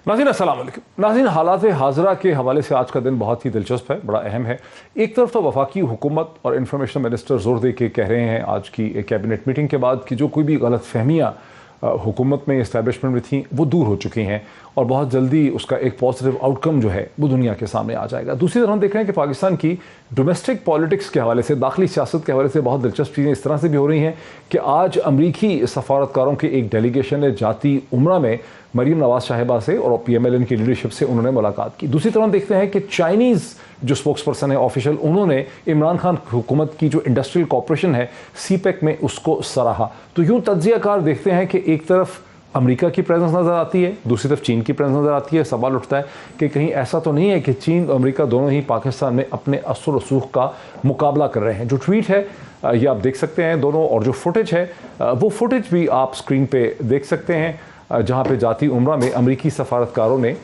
नाज़रीन अस्सलाम वालेकुम। नाज़रीन, हालात हाज़िरा के हवाले से आज का दिन बहुत ही दिलचस्प है, बड़ा अहम है। एक तरफ तो वफाकी हुकूमत और इंफॉर्मेशन मिनिस्टर ज़ोर दे के कह रहे हैं आज की एक कैबिनेट मीटिंग के बाद कि जो कोई भी गलत फहमियाँ हुकूमत में इस्टेब्लिशमेंट में थी वो दूर हो चुकी हैं और बहुत जल्दी उसका एक पॉजिटिव आउटकम जो है वो दुनिया के सामने आ जाएगा। दूसरी तरफ हम देख रहे हैं कि पाकिस्तान की डोमेस्टिक पॉलिटिक्स के हवाले से, दाखिली सियासत के हवाले से बहुत दिलचस्प चीज़ें इस तरह से भी हो रही हैं कि आज अमरीकी सफारतकारों की एक डेलीगेशन ने जाती उम्रा में मरीम नवाज साहिबा से और PMLN की लीडरशिप से उन्होंने मुलाकात की। दूसरी तरफ देखते हैं कि चाइनीज़ जो स्पोक्स पर्सन है ऑफिशियल, उन्होंने इमरान खान हुकूमत की जो इंडस्ट्रियल कॉर्पोरेशन है CPEC में उसको सराहा। तो यूँ तज्ज़ियाकार देखते हैं कि एक तरफ अमेरिका की प्रेजेंस नज़र आती है, दूसरी तरफ चीन की प्रेजेंस नज़र आती है। सवाल उठता है कि कहीं ऐसा तो नहीं है कि चीन और अमेरिका दोनों ही पाकिस्तान में अपने असर रसूख का मुकाबला कर रहे हैं। जो ट्वीट है ये आप देख सकते हैं दोनों, और जो फुटेज है वो फुटेज भी आप स्क्रीन पे देख सकते हैं जहाँ पे जाती उम्रा में अमरीकी सफारतकारों ने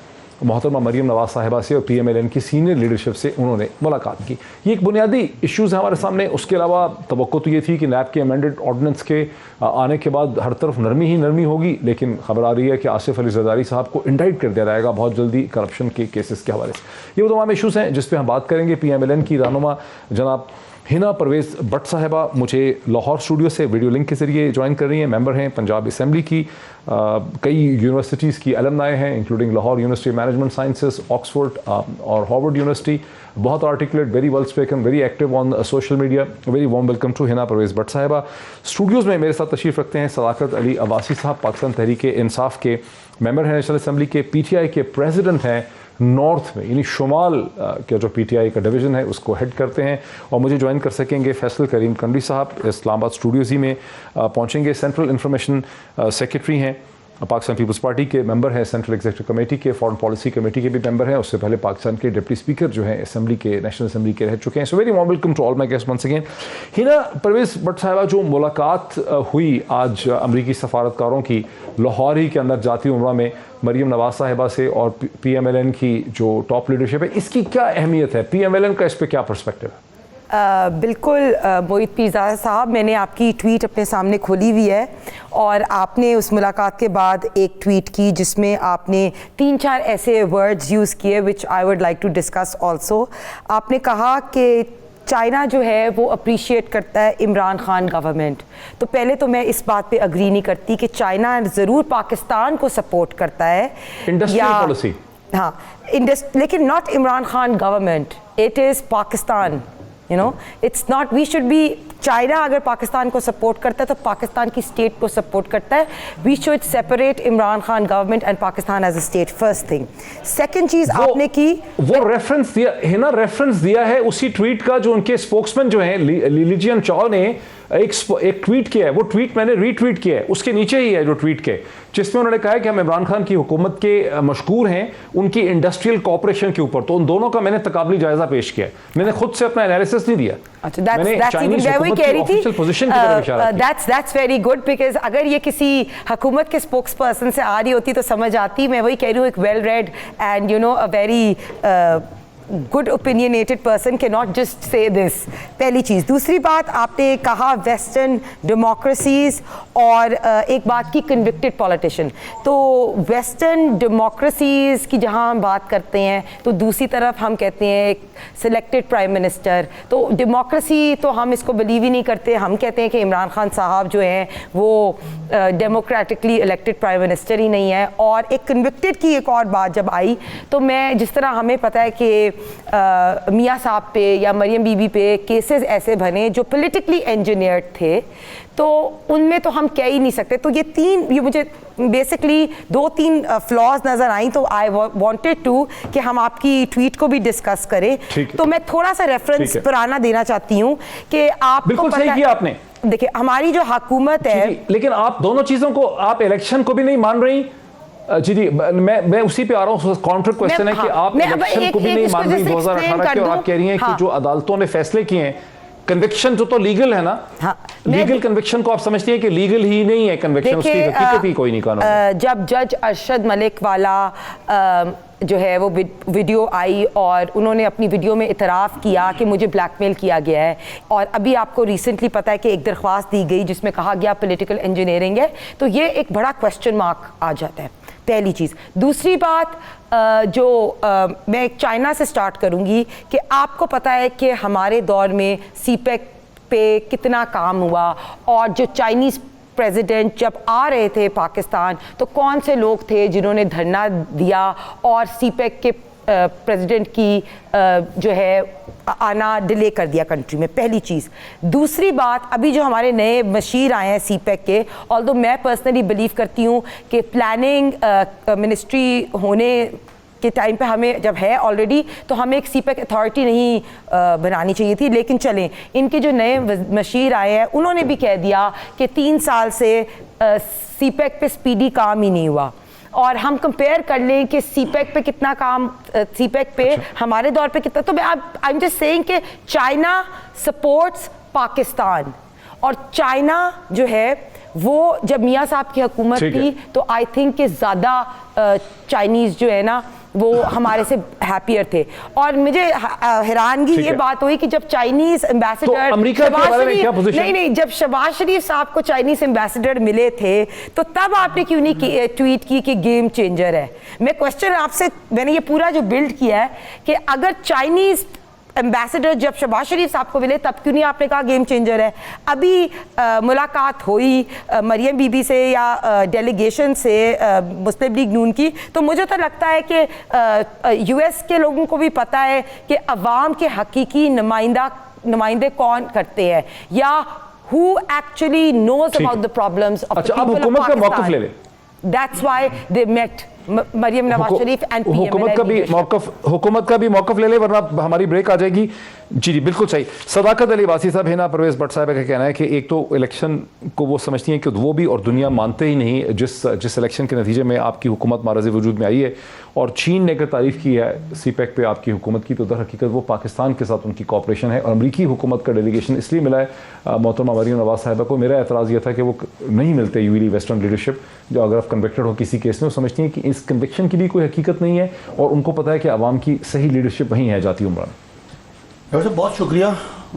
मोहतरमा मरीम नवाज साहिबा से और PMLN की सीनियर लीडरशिप से उन्होंने मुलाकात की। ये एक बुनियादी इश्यूज़ है हमारे सामने। उसके अलावा तवक्को तो ये थी कि नैब के अमेंडेड ऑर्डिनेंस के आने के बाद हर तरफ नरमी ही नरमी होगी, लेकिन खबर आ रही है कि आसिफ अली जरदारी साहब को इंडाइट कर दिया जाएगा बहुत जल्दी करप्शन के केसेस के हवाले से। ये वो तमाम इशूज़ हैं जिस पर हम बात करेंगे। PMLN की रहनुमा जनाब हिना परवेज़ भट्ट साहिबा मुझे लाहौर स्टूडियो से वीडियो लिंक के ज़रिए ज्वाइन कर रही हैं। मेंबर हैं पंजाब असम्बली की, कई यूनिवर्सिटीज़ की अलमनाई हैं including Lahore university management sciences, Oxford और हार्वर्ड यूनिवर्सिटी। बहुत articulate, very well spoken, very active on social media. Very warm welcome to Hina Parvez Bhatt sahiba. Studios में मेरे साथ तशरीफ़ रखते हैं सदाकत अली अब्बासी साहब, पाकिस्तान तहरीक इंसाफ के मेंबर हैं, नेशनल असम्बली के, PTI के प्रेसिडेंट हैं नॉर्थ में, यानी शुमाल का जो PTI का डिवीज़न है उसको हेड करते हैं। और मुझे ज्वाइन कर सकेंगे फैसल करीम कंडी साहब, इस्लामाबाद स्टूडियोज़ ही में पहुँचेंगे। सेंट्रल इंफॉर्मेशन सेक्रेटरी हैं, पाकिस्तान पीपल्स पार्टी के मेंबर हैं, सेंट्रल एग्जीक्यूटिव कमेटी के, फॉरेन पॉलिसी कमेटी के भी मेंबर हैं। उससे पहले पाकिस्तान के डिप्टी स्पीकर जो हैं असेंबली के, नेशनल असेंबली के रह चुके हैं। So very warm welcome to all my guest once again. Hina Parvez Bhatt sahiba, जो मुलाकात हुई आज अमरीकी सफारतकारों की लाहौर ही के अंदर जाती उम्रा में मरीम नवाज साहिबा से और PMLN की जो टॉप लीडरशिप है, इसकी क्या अहमियत है? PMLN का इस पर क्या पर्सपेक्टिव है? बिल्कुल मोहित पीरज़ादा साहब, मैंने आपकी ट्वीट अपने सामने खोली हुई है और आपने उस मुलाकात के बाद एक ट्वीट की जिसमें आपने 3-4 ऐसे वर्ड्स यूज़ किए which I would like to discuss also. आपने कहा कि चाइना जो है वो अप्रिशिएट करता है इमरान खान गवर्नमेंट। तो पहले तो मैं इस बात पे अग्री नहीं करती कि चाइना ज़रूर पाकिस्तान को सपोर्ट करता है इंडस्ट्रियल पॉलिसी, हाँ लेकिन not Imran Khan government, it is Pakistan. You know, it's not, we should be, China अगर पाकिस्तान को सपोर्ट करता है तो पाकिस्तान की स्टेट को सपोर्ट करता है। We should separate Imran Khan government and Pakistan as a state, first thing. Second चीज आपने की वो रेफरेंस दिया है ना, रेफरेंस दिया है उसी ट्वीट का जो उनके स्पोक्समैन जो हैं लिलिजियन चॉ ने एक ट्वीट किया है। वो ट्वीट मैंने रीट्वीट किया है, उसके नीचे ही है जो ट्वीट के, जिसमें उन्होंने कहा है कि हम इमरान खान की हुकूमत के मशकूर हैं उनकी इंडस्ट्रियल कॉर्पोरेशन के ऊपर। तो उन दोनों का मैंने तकाबली जायजा पेश किया है, मैंने खुद से अपना एनालिसिस नहीं दिया। अच्छा, that's very good, because अगर ये किसी हुकूमत के स्पोक्स पर्सन से आ रही होती तो समझ आती। मैं वही कह रही हूँ, एक well read and you know a very good opinionated person के नॉट जस्ट से दिस, पहली चीज़। दूसरी बात, आपने कहा वेस्टर्न डेमोक्रेसीज़ और एक बात की कन्विक्टेड पॉलिटिशियन। तो वेस्टर्न डेमोक्रेसीज़ की जहाँ हम बात करते हैं तो दूसरी तरफ हम कहते हैं एक सिलेक्टेड प्राइम मिनिस्टर। तो डेमोक्रेसी तो हम इसको बिलीव ही नहीं करते, हम कहते हैं कि इमरान खान साहब जो हैं वो डेमोक्रेटिकली इलेक्टेड प्राइम मिनिस्टर ही नहीं है। और एक कन्विक्टेड की एक और बात जब आई तो मैं, जिस तरह हमें पता है कि मियाँ साहब पे या मरियम बीबी पे केसेस ऐसे बने जो पॉलिटिकली इंजीनियर्ड थे, तो उनमें तो हम कह ही नहीं सकते। तो ये मुझे बेसिकली 2-3 फ्लॉज नज़र आई, तो आई वांटेड टू कि हम आपकी ट्वीट को भी डिस्कस करें। तो मैं थोड़ा सा रेफरेंस पुराना देना चाहती हूँ कि आपको बिल्कुल सही किया आपने। देखिए, हमारी जो हुकूमत है, लेकिन आप दोनों चीज़ों को, आप इलेक्शन को भी नहीं मान रही। जी मैं उसी पे आ रहा हूँ। काउंटर क्वेश्चन है कि आप इलेक्शन को भी नहीं मान रही 2018 के, और आप कह रही हैं कि जो अदालतों ने फैसले किए हैं, कन्विक्शन जो तो लीगल है ना, लीगल कन्विक्शन को आप समझती हैं कि लीगल ही नहीं है कन्विक्शन, उसकी हकीकत ही कोई नहीं कानून। जब जज अरशद मलिक वाला जो है वो वीडियो आई और उन्होंने अपनी वीडियो में इतराफ़ किया कि मुझे ब्लैकमेल किया गया है, और अभी आपको रिसेंटली पता है कि एक दरख्वास्त दी गई जिसमें कहा गया पॉलिटिकल इंजीनियरिंग है, तो ये एक बड़ा क्वेश्चन मार्क आ जाता है। पहली चीज़। दूसरी बात जो मैं चाइना से स्टार्ट करूँगी कि आपको पता है कि हमारे दौर में सीपेक पे कितना काम हुआ, और जो चाइनीज़ प्रेसिडेंट जब आ रहे थे पाकिस्तान तो कौन से लोग थे जिन्होंने धरना दिया और सीपेक के प्रेसिडेंट की जो है आना डिले कर दिया कंट्री में, पहली चीज़। दूसरी बात, अभी जो हमारे नए मशीर आए हैं सीपेक के, ऑल्दो मैं पर्सनली बिलीव करती हूँ कि प्लानिंग मिनिस्ट्री होने के टाइम पे हमें जब है ऑलरेडी तो हमें एक सीपेक अथॉरिटी नहीं बनानी चाहिए थी, लेकिन चलें इनके जो नए मशीर आए हैं उन्होंने भी कह दिया कि 3 साल से सीपेक पे स्पीडी काम ही नहीं हुआ। और हम कंपेयर कर लें कि सीपेक पे कितना काम, सीपेक पे हमारे दौर पे कितना, तो आई एम जस्ट सेइंग कि चाइना सपोर्ट्स पाकिस्तान, और चाइना जो है वो जब मियाँ साहब की हुकूमत थी तो आई थिंक कि ज़्यादा चाइनीज़ जो है ना वो हमारे से हैप्पियर थे। और मुझे हैरानगी ये बात हुई कि जब चाइनीज़ एम्बेसडर अमेरिका के बारे में क्या पोजीशन? नहीं, जब शहबाज शरीफ साहब को चाइनीज़ एम्बेसडर मिले थे तो तब आपने क्यों नहीं ट्वीट की कि गेम चेंजर है। मैं क्वेश्चन आपसे, मैंने ये पूरा जो बिल्ड किया है कि अगर चाइनीज़ एम्बेसडर जब शहबाज शरीफ साहब को मिले तब क्यों नहीं आपने कहा गेम चेंजर है। अभी मुलाकात हुई मरियम बीबी से या डेलीगेशन से मुस्लिम लीग नून की, तो मुझे तो लगता है कि यूएस के लोगों को भी पता है कि अवाम के हकीकी नुमाइंदे कौन करते हैं या who actually knows about the problems of the people of हुकूमत का मौक़िफ़ ले ले। That's why they met Maryam Nawaz Sharif and हुकूमत का भी मौक़िफ़ ले ले वरना हमारी ब्रेक आ जाएगी। जी बिल्कुल सही। सदाकत अली वासी साहब है ना, परवेज़ भट्ट साहब का कहना है कि एक तो इलेक्शन को वो समझती हैं कि वो भी और दुनिया मानते ही नहीं जिस इलेक्शन के नतीजे में आपकी हुकूमत मारज़ वजूद में आई है, और चीन ने अगर तारीफ़ की है सीपेक पे आपकी हुकूमत की तो दर हकीकत वो पाकिस्तान के साथ उनकी कॉपरेशन है। और अमरीकी हुकूमत का डेलीगेशन इसलिए मिला है मोहतरमा मरियम नवाज साहिबा को। मेरा एतराज़ यह था कि वो नहीं मिलते यूएई वेस्टर्न लीडरशिप, जो अगर आप कन्विक्टेड हो किसी केस में, वो समझती हैं कि इस कन्विक्शन की भी कोई हकीकत नहीं है और उनको पता है कि आवाम की सही लीडरशिप वहीं है जाती उम्र में। वैसे बहुत शुक्रिया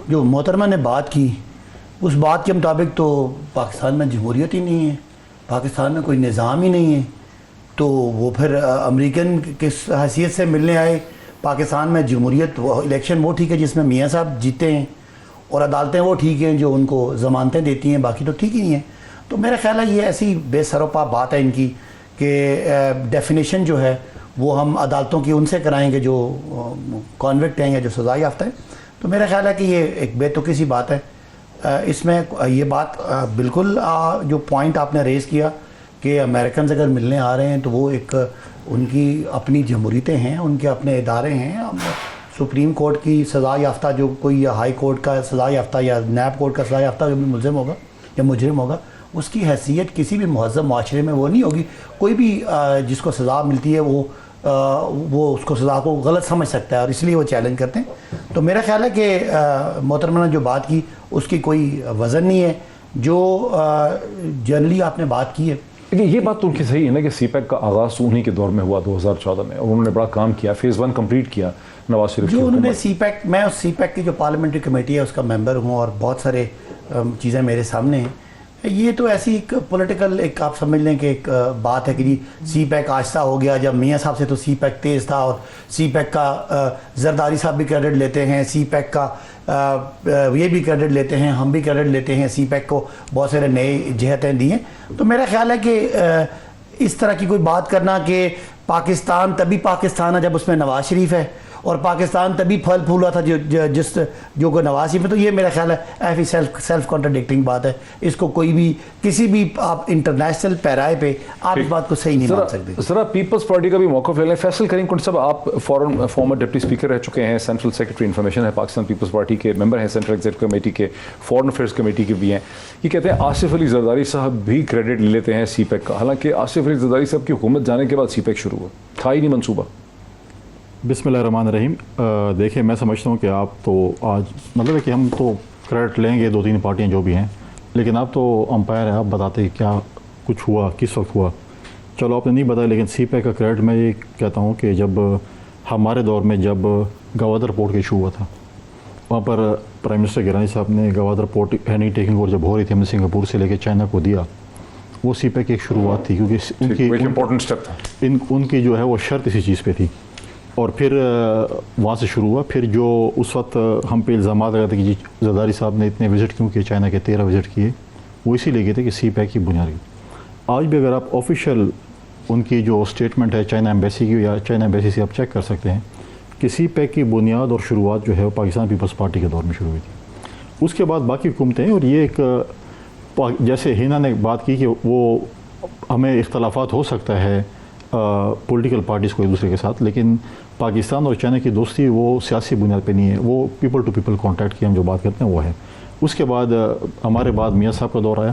जो मोहतरमा ने बात की, उस बात के मुताबिक तो पाकिस्तान में जमहूरियत ही नहीं है, पाकिस्तान में कोई निज़ाम ही नहीं है, तो वो फिर अमेरिकन किस हैसियत से मिलने आए। पाकिस्तान में जमहूरियत, वो इलेक्शन वो ठीक है जिसमें मियाँ साहब जीते हैं, और अदालतें वो ठीक हैं जो उनको ज़मानतें देती हैं, बाकी तो ठीक ही नहीं है। तो मेरा ख्याल है ये ऐसी बेसरोपा बात है इनकी कि डेफिनेशन जो है वो हम अदालतों की उनसे कराएंगे जो कॉन्विक्ट हैं या जो सज़ा याफ्ता है। तो मेरा ख्याल है कि ये एक बेतुकी सी बात है। इसमें ये बात बिल्कुल जो पॉइंट आपने रेज़ किया कि अमेरिकन अगर मिलने आ रहे हैं तो वो एक उनकी अपनी जमहूरियतें हैं, उनके अपने इदारे हैं। सुप्रीम कोर्ट की सज़ा याफ्ता जो कोई हाई कोर्ट का सज़ा याफ्ता या नैब कोर्ट का सज़ा याफ्ता जो भी मुलज़िम होगा या मुजरिम होगा, उसकी हैसियत किसी भी महज़ब माशरे में वो नहीं होगी। कोई भी जिसको सज़ा मिलती है वो उसको सज़ा को गलत समझ सकता है और इसलिए वो चैलेंज करते हैं। तो मेरा ख्याल है कि मोहतरमा ने जो बात की उसकी कोई वज़न नहीं है। जो जनरली आपने बात की है, देखिए ये बात तो उनकी सही है ना कि सीपेक का आगाज़ उन्हीं के दौर में हुआ 2014 में, और उन्होंने बड़ा काम किया, फेज़ 1 कंप्लीट किया नवाज शरीफ जो उन्होंने सीपेक, मैं उस सीपेक की जो पार्लियामेंट्री कमेटी है उसका मेंबर हूँ और बहुत सारे चीज़ें मेरे सामने हैं। ये तो ऐसी एक पॉलिटिकल एक आप समझ लें कि एक बात है कि जी सीपेक आहिस्ता हो गया। जब मियाँ साहब से तो सीपेक तेज़ था, और सीपेक का जरदारी साहब भी क्रेडिट लेते हैं, सीपेक का ये भी क्रेडिट लेते हैं, हम भी क्रेडिट लेते हैं, सीपेक को बहुत सारे नए जहतें दी हैं। तो मेरा ख्याल है कि इस तरह की कोई बात करना कि पाकिस्तान तभी पाकिस्तान है जब उसमें नवाज शरीफ है, और पाकिस्तान तभी फल फूला था जो को नवाज शरीफ है, तो ये मेरा ख्याल है ऐसी सेल्फ कॉन्ट्रडिक्टिंग बात है। इसको कोई भी किसी भी आप इंटरनेशनल पैराए पे आप इस बात को सही नहीं मान सकते। ज़रा पीपल्स पार्टी का भी मौक़िफ़ ले लें। फैसल करीम कुंड साहब, आप फॉर्मर डिप्टी स्पीकर रह चुके हैं, सेंट्रल सेक्रेटरी इन्फॉर्मेशन है पाकिस्तान पीपल्स पार्टी के, मेंबर हैं सेंट्रल एग्जीक्यूटिव कमेटी के, फॉरेन अफेयर्स कमेटी के भी हैं। ये कहते हैं आसिफ अली जरदारी साहब भी क्रेडिट ले लेते हैं सीपेक का, हालांकि आसिफ अली जरदारी साहब की हुकूमत जाने के बाद सीपेक शुरू हुआ, था ही नहीं मंसूबा। बिस्मिल्लाहिर्रहमानिर्रहीम। देखिए मैं समझता हूँ कि आप तो आज मतलब है कि हम तो क्रेडिट लेंगे 2-3 पार्टियाँ जो भी हैं, लेकिन आप तो अंपायर हैं, आप बताते क्या कुछ हुआ, किस वक्त हुआ। चलो आपने नहीं बताया, लेकिन सीपेक का क्रेडिट मैं ये कहता हूँ कि जब हमारे दौर में जब गवादर पोर्ट का इशू हुआ था, वहाँ पर प्राइम मिनिस्टर गिलानी साहब ने Gwadar port any taking over जब हो रही थी, हमने सिंगापुर से लेकर चाइना को दिया, وہ سی پیک کی ایک شروعات تھی، کیونکہ ان کی امپورٹنٹ اسٹیپ تھا، ان کی جو ہے وہ شرط اسی چیز پہ تھی، اور پھر وہاں سے شروع ہوا. پھر جو اس وقت ہم پہ الزامات لگاتے تھے کہ جی زرداری صاحب نے اتنے وزٹ کیوں کیے، چائنا کے 13 وزٹ کیے، وہ اسی لیے گئے تھے کہ سی پیک کی بنیاد کی. آج بھی اگر آپ آفیشیل ان کی جو اسٹیٹمنٹ ہے چائنا ایمبیسی کی، یا چائنا ایمبیسی سے آپ چیک کر سکتے ہیں کہ سی پیک کی بنیاد اور شروعات جو ہے وہ پاکستان پیپلز پارٹی کے دور میں شروع ہوئی تھی. اس کے بعد باقی حکومتیں، اور یہ ایک جیسے ہینا نے بات کی کہ وہ ہمیں اختلافات ہو سکتا ہے پولیٹیکل پارٹیز کو ایک دوسرے کے ساتھ، لیکن پاکستان اور چائنا کی دوستی وہ سیاسی بنیاد پہ نہیں ہے، وہ پیپل ٹو پیپل کانٹیکٹ کی ہم جو بات کرتے ہیں وہ ہے. اس کے بعد ہمارے بعد میاں صاحب کا دور آیا،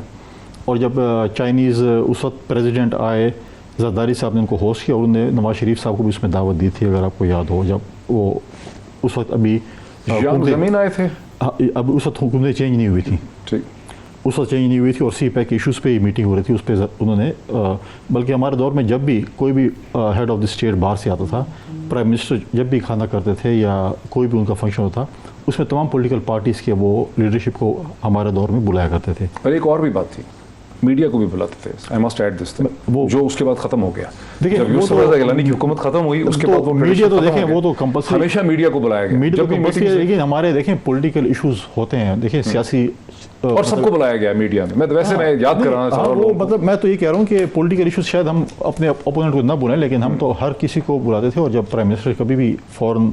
اور جب چائنیز اس وقت پریزیڈنٹ آئے، زرداری صاحب نے ان کو ہوسٹ کیا، اور انہوں نے نواز شریف صاحب کو بھی اس میں دعوت دی تھی، اگر آپ کو یاد ہو. جب وہ اس وقت ابھی زمین آئے تھے، اب اس وقت حکومتیں چینج نہیں ہوئی تھی، اس وقت چینج نہیں ہوئی تھی، اور سی پیک ایشوز پہ ہی میٹنگ ہو رہی تھی. اس پہ انہوں نے بلکہ ہمارے دور میں جب بھی کوئی بھی ہیڈ آف دی اسٹیٹ باہر سے آتا تھا، پرائم منسٹر جب بھی کھانا کرتے تھے یا کوئی بھی ان کا فنکشن ہوتا، اس میں تمام پولیٹیکل پارٹیز کے وہ لیڈرشپ کو ہمارے دور میں بلایا کرتے تھے. اور ایک اور بھی بات تھی، میڈیا کو بھی بلاتے تھے. I must add this thing, وہ جو اس کے بعد ختم ہو گیا. دیکھیں جب یوسف رضا گیلانی کی حکومت ختم ہوئی، اس کے بعد وہ میڈیا تو دیکھیں وہ تو کمپلسری، ہمیشہ میڈیا کو بلایا گیا. میڈیا تو کمپلسری ہے، لیکن ہمارے دیکھیں پولیٹیکل ایشوز ہوتے ہیں، دیکھیں سیاسی، اور سب کو بلایا گیا میڈیا میں. ویسے میں یاد کرانا چاہ رہا ہوں، مطلب میں تو یہ کہہ رہا ہوں کہ پولیٹیکل ایشوز شاید ہم اپنے اپوننٹ کو نہ بلائیں، لیکن ہم تو ہر کسی کو بلاتے تھے. اور جب پرائم منسٹر کبھی بھی فورن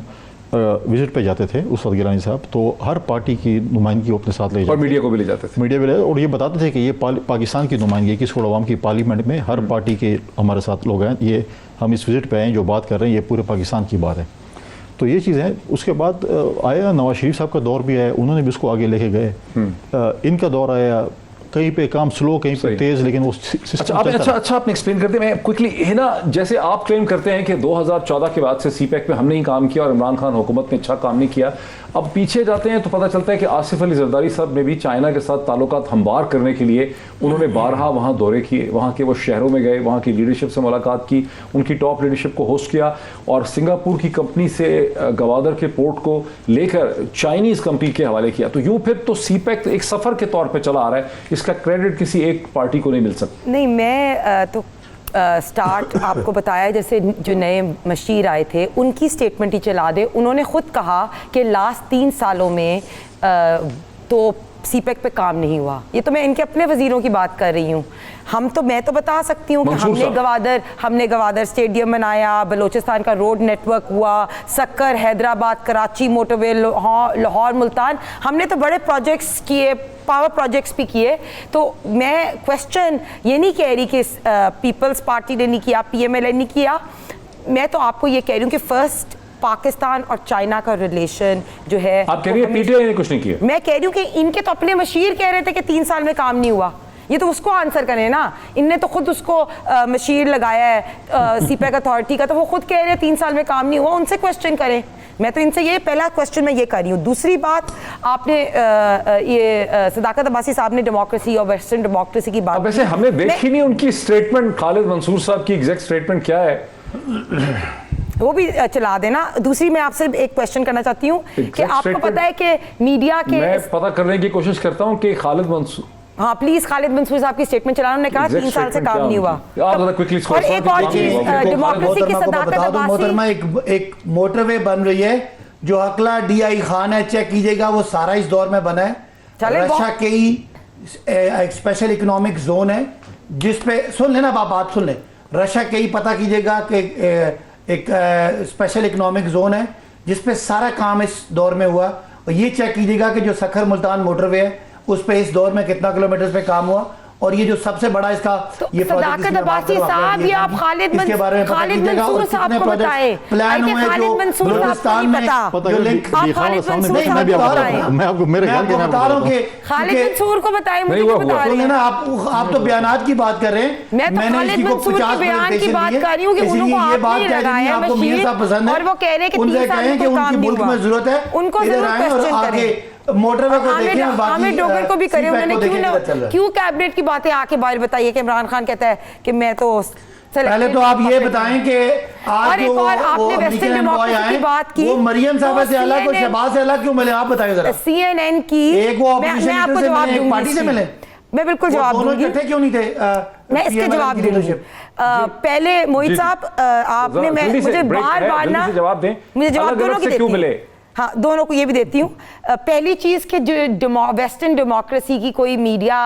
وزٹ پہ جاتے تھے اس وقت گیلانی صاحب، تو ہر پارٹی کی نمائندگی اپنے ساتھ لے جاتے، اور میڈیا کو بھی لے جاتے تھے. میڈیا بھی لے، اور یہ بتاتے تھے کہ یہ پاکستان کی نمائندگی کس کو، عوام کی پارلیمنٹ میں ہر پارٹی کے ہمارے ساتھ لوگ ہیں، یہ ہم اس وزٹ پہ آئے ہیں، جو بات کر رہے ہیں یہ پورے پاکستان کی بات ہے. تو یہ چیز ہے. اس کے بعد آیا نواز شریف صاحب کا دور بھی آیا، انہوں نے بھی اس کو آگے لے کے گئے. ان کا دور آیا، کہیں پہ کام سلو، کہیں پہ تیز، لیکن وہ اچھا آپ نے ایکسپلین کرتے ہیں. میں کوئکلی ہے نا، جیسے آپ کلیم کرتے ہیں کہ 2014 کے بعد سے سی پیک میں ہم نے ہی کام کیا اور عمران خان حکومت نے اچھا کام نہیں کیا. اب پیچھے جاتے ہیں تو پتہ چلتا ہے کہ آصف علی زرداری صاحب نے بھی چائنا کے ساتھ تعلقات ہموار کرنے کے لیے انہوں نے بارہا وہاں دورے کیے، وہاں کے وہ شہروں میں گئے، وہاں کی لیڈرشپ سے ملاقات کی، ان کی ٹاپ لیڈرشپ کو ہوسٹ کیا، اور سنگاپور کی کمپنی سے گوادر کے پورٹ کو لے کر چائنیز کمپنی کے حوالے کیا. تو یوں پھر تو سی پیک ایک سفر کے طور پہ چلا آ رہا ہے، اس کا کریڈٹ کسی ایک پارٹی کو نہیں مل سکتا. نہیں، میں تو سٹارٹ آپ کو بتایا، جیسے جو نئے مشیر آئے تھے ان کی سٹیٹمنٹ ہی چلا دے. انہوں نے خود کہا کہ لاسٹ 3 سالوں میں تو سی پیک پہ کام نہیں ہوا. یہ تو میں ان کے اپنے وزیروں کی بات کر رہی ہوں. میں تو بتا سکتی ہوں کہ ہم نے گوادر اسٹیڈیم بنایا، بلوچستان کا روڈ نیٹ ورک ہوا، سکر، حیدرآباد، کراچی موٹر وے، لاہور، ملتان، ہم نے تو بڑے پروجیکٹس کیے، پاور پروجیکٹس بھی کیے. تو میں کویسچن یہ نہیں کہہ رہی کہ پیپلز پارٹی نے نہیں کیا، پی ایم ایل نے نہیں کیا. میں تو آپ کو یہ کہہ رہی ہوں کہ فرسٹ پاکستان اور چائنا کا ریلیشن جو ہے، آپ کہہ رہی ہیں پی ٹی آئی نے کچھ نہیں کیا. میں کہہ رہی ہوں کہ ان کے تو اپنے مشیر کہہ رہے تھے کہ 3 سال میں کام نہیں ہوا. یہ تو اس کو آنسر کریں نا، ان نے تو خود اس کو مشیر لگایا ہے سی پیک اتھارٹی کا، تو وہ خود کہہ رہے ہیں 3 سال میں کام نہیں ہوا. ان سے کویسچن کریں. میں تو ان سے یہ پہلا کویسچن میں یہ کر رہی ہوں. دوسری بات، آپ نے یہ صداقت عباسی صاحب نے ڈیموکریسی اور ویسٹرن ڈیموکریسی کی بات، اب ویسے ہم نے دیکھی نہیں ان کی اسٹیٹمنٹ. خالد منصور صاحب کی ایگزیکٹ اسٹیٹمنٹ کیا ہے وہ بھی چلا دینا. دوسری میں آپ سے ایک کویسچن کرنا چاہتی ہوں کہ آپ کو پتا ہے کہ میڈیا کے، میں پتہ کرنے کی کوشش کرتا ہوں کہ خالد منصور، ہاں پلیز خالد منصور صاحب کی اسٹیٹمنٹ چلانا. انہوں نے کہا 3 سال سے کام نہیں ہوا. اور ایک اور چیز، ڈیموکریسی کی صداقت عباسی، محترمہ ایک موٹر وے بن رہی ہے جو اقلا ڈی آئی خان ہے، چیک کیجئے گا، وہ سارا اس دور میں بنا ہے. رشا کئی ایک اسپیشل اکنامک زون ہے جس پہ، سن لینا بات سن لیں، رشا کئی پتہ کیجئے گا کہ ایک اسپیشل اکنامک زون ہے جس پہ سارا کام اس دور میں ہوا. اور یہ چیک کیجئے گا کہ جو سکھر ملتان موٹر وے ہے اس پہ اس دور میں کتنا کلومیٹرز پہ کام ہوا. اور یہ جو سب سے بڑا اس کا یہ صداقت عباسی صاحب، یہ آپ خالد منصور صاحب کو بتائیں. پلان ہوئے جو بلوچستان میں جو لنک، خالد منصور صاحب کو بتائیں، میں آپ کو میرے خیال کے بتا رہا ہوں کہ خالد منصور کو بتائیں. مجھے کیوں بتا رہے ہیں آپ تو بیانات کی بات کر رہے ہیں. میں تو خالد منصور کے بیان کی بات کر رہی ہوں کہ انہوں کو آپ نے لگایا مشیر، اور وہ کہہ رہے کہ 3 سال میں کوئی کام نہیں ہوا. ان کو ضرور کویسچن کریں. موٹر وے کو دیکھیں، عامر ڈوگر کو بھی کرے. انہوں نے کیوں کیبنٹ کی باتیں آ کے باہر بتائیے کہ عمران خان کہتا ہے کہ میں تو، پہلے تو آپ یہ بتائیں کہ آج جو وہ ویسٹرن ڈیموکریسی کی بات کی، وہ مریم صاحبہ سے الگ اور شہباز سے الگ کیوں ملے؟ آپ بتائیں ذرا. CNN کی ایک وہ اپوزیشن لیڈر سے ملے، ایک پارٹی سے ملے. میں بالکل جواب دوں گی. کیوں نہیں تھے؟ میں اس کے جواب دوں گی. پہلے موہت صاحب آپ نے مجھے بار بار نا مجھے جواب دونوں کی دیتی ہوں. ہاں دونوں کو یہ بھی دیتی ہوں. پہلی چیز کہ جو ویسٹرن ڈیموکریسی کی کوئی میڈیا,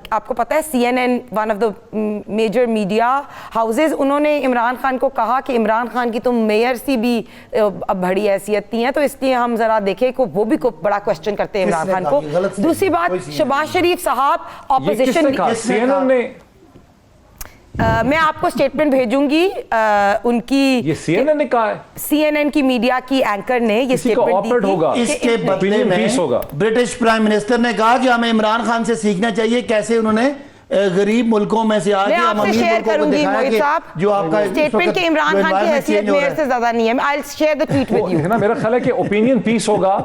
آپ کو پتہ ہے CNN one of the major media houses, انہوں نے عمران خان کو کہا کہ عمران خان کی تم میئر سی بھی اب بڑی حیثیت کی ہیں, تو اس لیے ہم ذرا دیکھیں کہ وہ بھی بڑا کوشچن کرتے ہیں عمران خان کو. دوسری بات, شہباز شریف صاحب اپوزیشن, میں آپ کو اسٹیٹمنٹ بھیجوں گی ان کی, یہ CNN نے کہا ہے, CNN کی میڈیا کی اینکر نے یہ اسٹیٹمنٹ دی تھی. اس کے بدلے میں برٹش پرائم منسٹر نے کہا کہ ہمیں عمران خان سے سیکھنا چاہیے کیسے انہوں نے غریب ملکوں میں سے آگے ہم امیر ملکوں کو دکھایا کہ جو آپ کا اسٹیٹمنٹ کہ عمران خان کی حیثیت میئر سے زیادہ نہیں ہے. I'll share the tweet with you. میرا خیال ہے کہ اوپینین پیس ہوگا,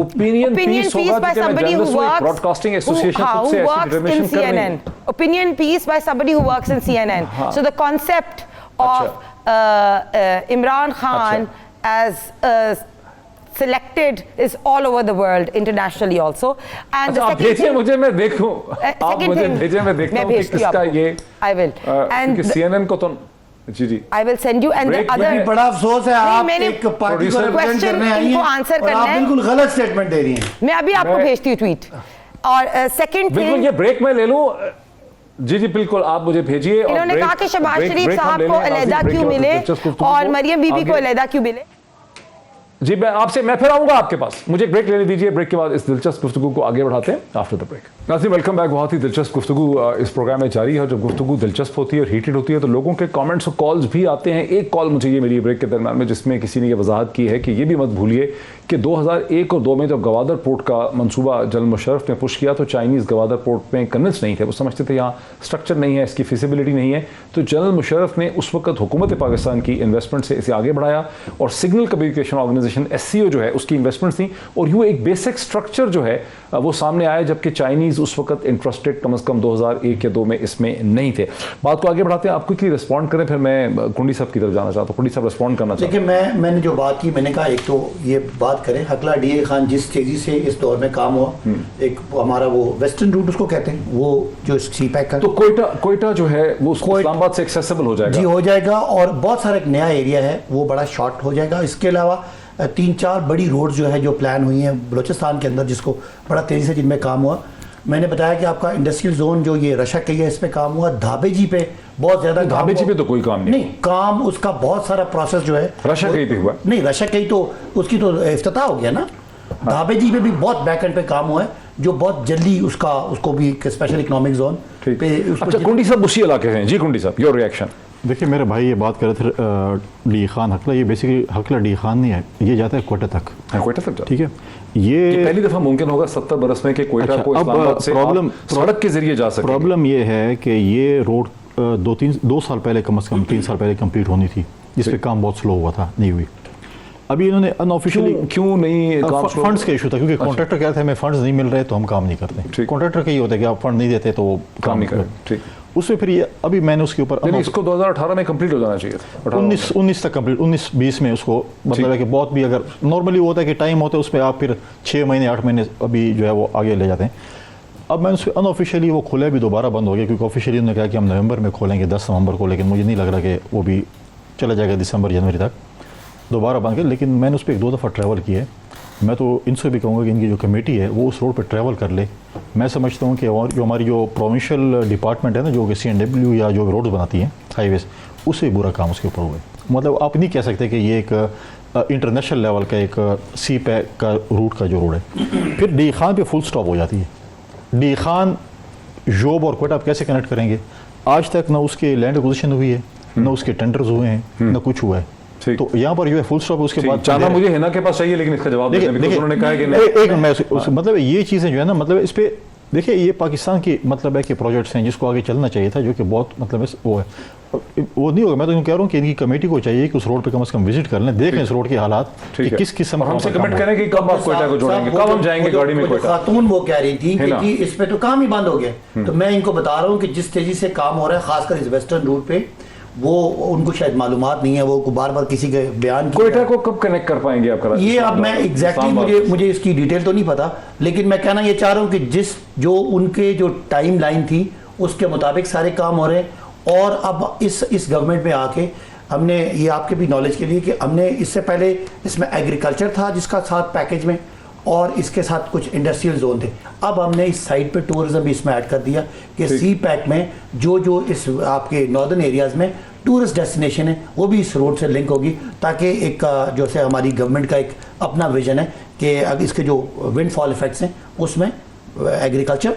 opinion piece by somebody who works in CNN. Opinion piece by somebody who works in CNN. So the concept of Imran Khan as selected is all over the world, internationally also. And the second thing, مجھے میں دیکھوں, آپ مجھے بھیجیں میں دیکھتا ہوں کہ کس کا یہ, I will. And CNN کو تو جی I will send you. And the other, بڑا افسوس ہے آپ ایک پارٹی کو ریپرزینٹ کرنے آئی ہیں اور آپ بالکل غلط سٹیٹمنٹ دے رہی ہیں. میں ابھی آپ کو بھیجتی ہوں ٹویٹ. اور سیکنڈ بالکل, یہ بریک میں لے لوں. جی بالکل, آپ مجھے بھیجیے. انہوں نے کہا کہ شہباز شریف صاحب کو علیحدہ کیوں ملے اور مریم بی بی کو علیحدہ کیوں ملے. جی میں پھر آؤں گا آپ کے پاس, مجھے ایک بریک لینے دیجیے. بریک کے بعد اس دلچسپ گفتگو کو آگے بڑھاتے ہیں آفٹر دا بریک. ناظرین ویلکم بیک. بہت ہی دلچسپ گفتگو اس پروگرام میں جاری ہے, اور جب گفتگو دلچسپ ہوتی ہے اور ہیٹڈ ہوتی ہے تو لوگوں کے کامنٹس اور کالز بھی آتے ہیں. ایک کال مجھے یہ ملی بریک کے درمیان میں, جس میں کسی نے یہ وضاحت کی ہے کہ یہ بھی مت بھولیے کہ 2001 اور 2002 میں جب گوادر پورٹ کا منصوبہ جنرل مشرف نے پش کیا تو چائنیز گوادر پورٹ میں کنونس نہیں تھے. وہ سمجھتے تھے یہاں اسٹرکچر نہیں ہے, اس کی فیزیبلٹی نہیں ہے. تو جنرل مشرف نے اس وقت حکومت پاکستان کی انویسٹمنٹ سے اسے آگے بڑھایا, اور سگنل کمیونیکیشن آرگنائزیشن SCO جو ہے اس کی انویسٹمنٹ تھیں, اور یوں ایک بیسک اسٹرکچر جو ہے وہ سامنے آیا, جبکہ چائنیز اس وقت انٹرسٹڈ کم از کم 2001 یا 2002 میں اس میں نہیں تھے. بات کو آگے بڑھاتے ہیں, آپ کوئکلی رسپونڈ کریں, پھر میں کنڈی صاحب کی طرف جانا چاہتا ہوں. کنڈی صاحب رسپونڈ کرنا چاہتا ہوں. دیکھیں میں نے جو بات کی, میں نے کہا ایک تو یہ بات کریں, حقلہ ڈی اے خان جس تیزی سے اس دور میں کام ہوا, ایک ہمارا وہ ویسٹرن روٹ اس کو کہتے ہیں, وہ جو سی پیک کا, تو کوئٹہ جو ہے وہ اسلام آباد سے ایکسیسیبل ہو جائے گا. جی ہو جائے گا, اور بہت سارا ایک نیا ایریا ہے وہ بڑا شارٹ ہو جائے گا. اس کے علاوہ 3-4 بڑی روڈ جو ہے جو پلان ہوئی ہیں بلوچستان کے اندر, جس کو بڑا تیزی سے جن میں کام ہوا. میں نے بتایا کہ آپ کا انڈسٹریل زون جو یہ رشک ہے اس پہ کام ہوا. دھابے جی پہ بہت زیادہ, دھابے جی پہ تو کوئی کام نہیں, کام اس کا بہت سارا پروسیس جو ہے رشک ہی پہ ہوا. نہیں, رشک ہی تو اس کی تو افتتاح ہو گیا نا. دھابے جی پہ بھی بہت بیک اینڈ پہ کام ہوا ہے, جو بہت جلدی اس کو بھی ایک اسپیشل اکنامک زون پہ. اچھا کنڈی صاحب اسی علاقے سے ہیں. جی کنڈی صاحب, یور ریئیکشن. دیکھیے میرے بھائی یہ بات کر رہے تھے ڈی خان حقلہ, یہ بیسیکلی حقلہ ڈی خان نہیں ہے, یہ جاتا ہے کوئٹہ تک. کوئٹہ تک, ٹھیک ہے. یہ پہلی دفعہ ممکن ہوگا 70 برس میں کہ کوئٹہ کو اسلام آباد سے سڑک کے ذریعے جا سکے. پرابلم یہ ہے کہ یہ روڈ 2 سال پہلے کم از کم 3 سال پہلے کمپلیٹ ہونی تھی, جس پہ کام بہت سلو ہوا تھا, نہیں ہوئی. ابھی انہوں نے ان آفیشلی کیوں نہیں, فنڈز کا ایشو تھا, کیونکہ کانٹریکٹر کہتے ہیں ہمیں فنڈز نہیں مل رہے تو ہم کام نہیں کرتے. کانٹریکٹر کا یہ ہوتا ہے کہ آپ فنڈ نہیں دیتے تو کام نہیں کرتے. ٹھیک, اس میں پھر یہ ابھی میں نے اس کے اوپر اس کو 2018 میں کمپلیٹ ہو جانا چاہیے تھا. 19 تک کمپلیٹ, 19-20 میں اس کو, مطلب ہے کہ بہت بھی اگر نارملی ہوتا ہے کہ ٹائم ہوتا ہے اس میں آپ پھر 6 مہینے 8 مہینے ابھی جو ہے وہ آگے لے جاتے ہیں. اب میں اس پہ ان آفیشیلی وہ کھلے بھی دوبارہ بند ہو گیا, کیونکہ آفیشیلی انہوں نے کہا کہ ہم نومبر میں کھولیں گے 10 نومبر کو, لیکن مجھے نہیں لگ رہا کہ وہ بھی چلا جائے گا دسمبر جنوری تک دوبارہ بند کر. لیکن میں نے اس پہ 1-2 دفعہ ٹریول کیا ہے. میں تو ان سے بھی کہوں گا کہ ان کی جو کمیٹی ہے وہ اس روڈ پہ ٹریول کر لے. میں سمجھتا ہوں کہ جو ہماری جو پروونشل ڈپارٹمنٹ ہے نا, جو کہ CNW یا جو روڈز بناتی ہیں ہائی ویز, اس سے برا کام اس کے اوپر ہوا ہے. مطلب آپ نہیں کہہ سکتے کہ یہ ایک انٹرنیشنل لیول کا ایک سی پیک کا روٹ کا جو روڈ ہے. پھر ڈی خان پہ فل سٹاپ ہو جاتی ہے. ڈی خان جوب اور کوئٹہ آپ کیسے کنیکٹ کریں گے؟ آج تک نہ اس کے لینڈ ایکوزیشن ہوئی ہے, نہ اس کے ٹینڈرز ہوئے ہیں, نہ کچھ ہوا ہے. تو یہاں پر جو ہے فل سٹاپ. اس کے بعد چاہنا مجھے ہینا کے پاس چاہیے, لیکن اس کا جواب انہوں نے کہا کہ ایک مطلب یہ چیزیں جو ہے نا, مطلب اس پہ دیکھیں یہ پاکستان کی مطلب ہے کہ پروجیکٹس ہیں جس کو آگے چلنا چاہیے تھا, جو کہ بہت مطلب وہ ہے, وہ نہیں ہوگا. میں تو کہہ رہا ہوں کہ ان کی کمیٹی کو چاہیے کہ اس روڈ پہ کم از کم وزٹ کر لیں, دیکھیں اس روڈ کے حالات کہ کس قسم. ہم سے کمنٹ کریں کہ کب آپ کوئٹہ کو جوڑیں گے, کب ہم جائیں گے گاڑی میں کوئٹہ. خاتون وہ کہہ رہی تھی کہ جی اس پہ تو کام ہی بند ہو گیا. تو میں ان کو بتا رہا ہوں کہ جس تیزی سے کام ہو رہا ہے خاص کر اس ویسٹرن روٹ پہ, وہ ان کو شاید معلومات نہیں ہے, وہ بار بار کسی کے بیان کوئٹہ کو کب کنیکٹ کر پائیں گے آپ کراچی؟ یہ اب میں ایگزیکٹلی مجھے اس کی ڈیٹیل تو نہیں پتا, لیکن میں کہنا یہ چاہ رہا ہوں کہ جو ان کے جو ٹائم لائن تھی اس کے مطابق سارے کام ہو رہے ہیں. اور اب اس گورنمنٹ میں آ کے ہم نے یہ آپ کے بھی نالج کے لیے کہ ہم نے اس سے پہلے اس میں ایگریکلچر تھا جس کا ساتھ پیکیج میں, اور اس کے ساتھ کچھ انڈسٹریل زون تھے. اب ہم نے اس سائٹ پہ ٹورزم بھی اس میں ایڈ کر دیا کہ سی پیک میں جو اس آپ کے ناردرن ایریاز میں ٹورسٹ ڈیسٹینیشن ہے وہ بھی اس روڈ سے لنک ہوگی, تاکہ ایک جو سے ہماری گورنمنٹ کا ایک اپنا ویژن ہے کہ اس کے جو ونڈ فال ایفیکٹس ہیں اس میں ایگریکلچر,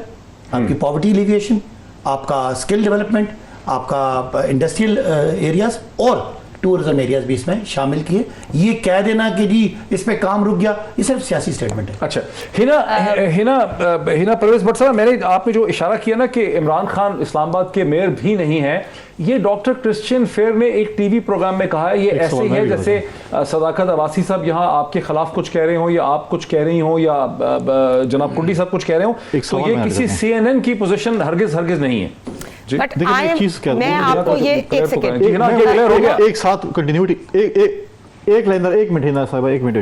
آپ کی پاورٹی ایلیویشن, آپ کا اسکل ڈیولپمنٹ, آپ کا انڈسٹریل ایریاز اور ٹورزم ایریاز بھی اس میں شامل کیے. یہ کہہ دینا کہ جی اس پہ کام رک گیا, یہ صرف سیاسی سٹیٹمنٹ ہے. اچھا ہنا پرویز بٹ صاحب, آپ نے جو اشارہ کیا نا کہ عمران خان اسلام آباد کے میئر بھی نہیں ہیں, یہ ڈاکٹر کرسچین فیئر نے ایک ٹی وی پروگرام میں کہا ہے یہ ایسے ہی ہے جیسے صداقت عباسی صاحب یہاں آپ کے خلاف کچھ کہہ رہے ہوں یا آپ کچھ کہہ رہی ہوں یا جناب کنڈی صاحب کچھ کہہ رہے ہوں, تو یہ کسی سی این این کی پوزیشن ہرگز نہیں ہے. میں آپ کو یہ ایک سیکنڈ ایک ساتھ کنٹینیوٹی ایک لائن ایک منٹ صاحبہ ایک منٹ,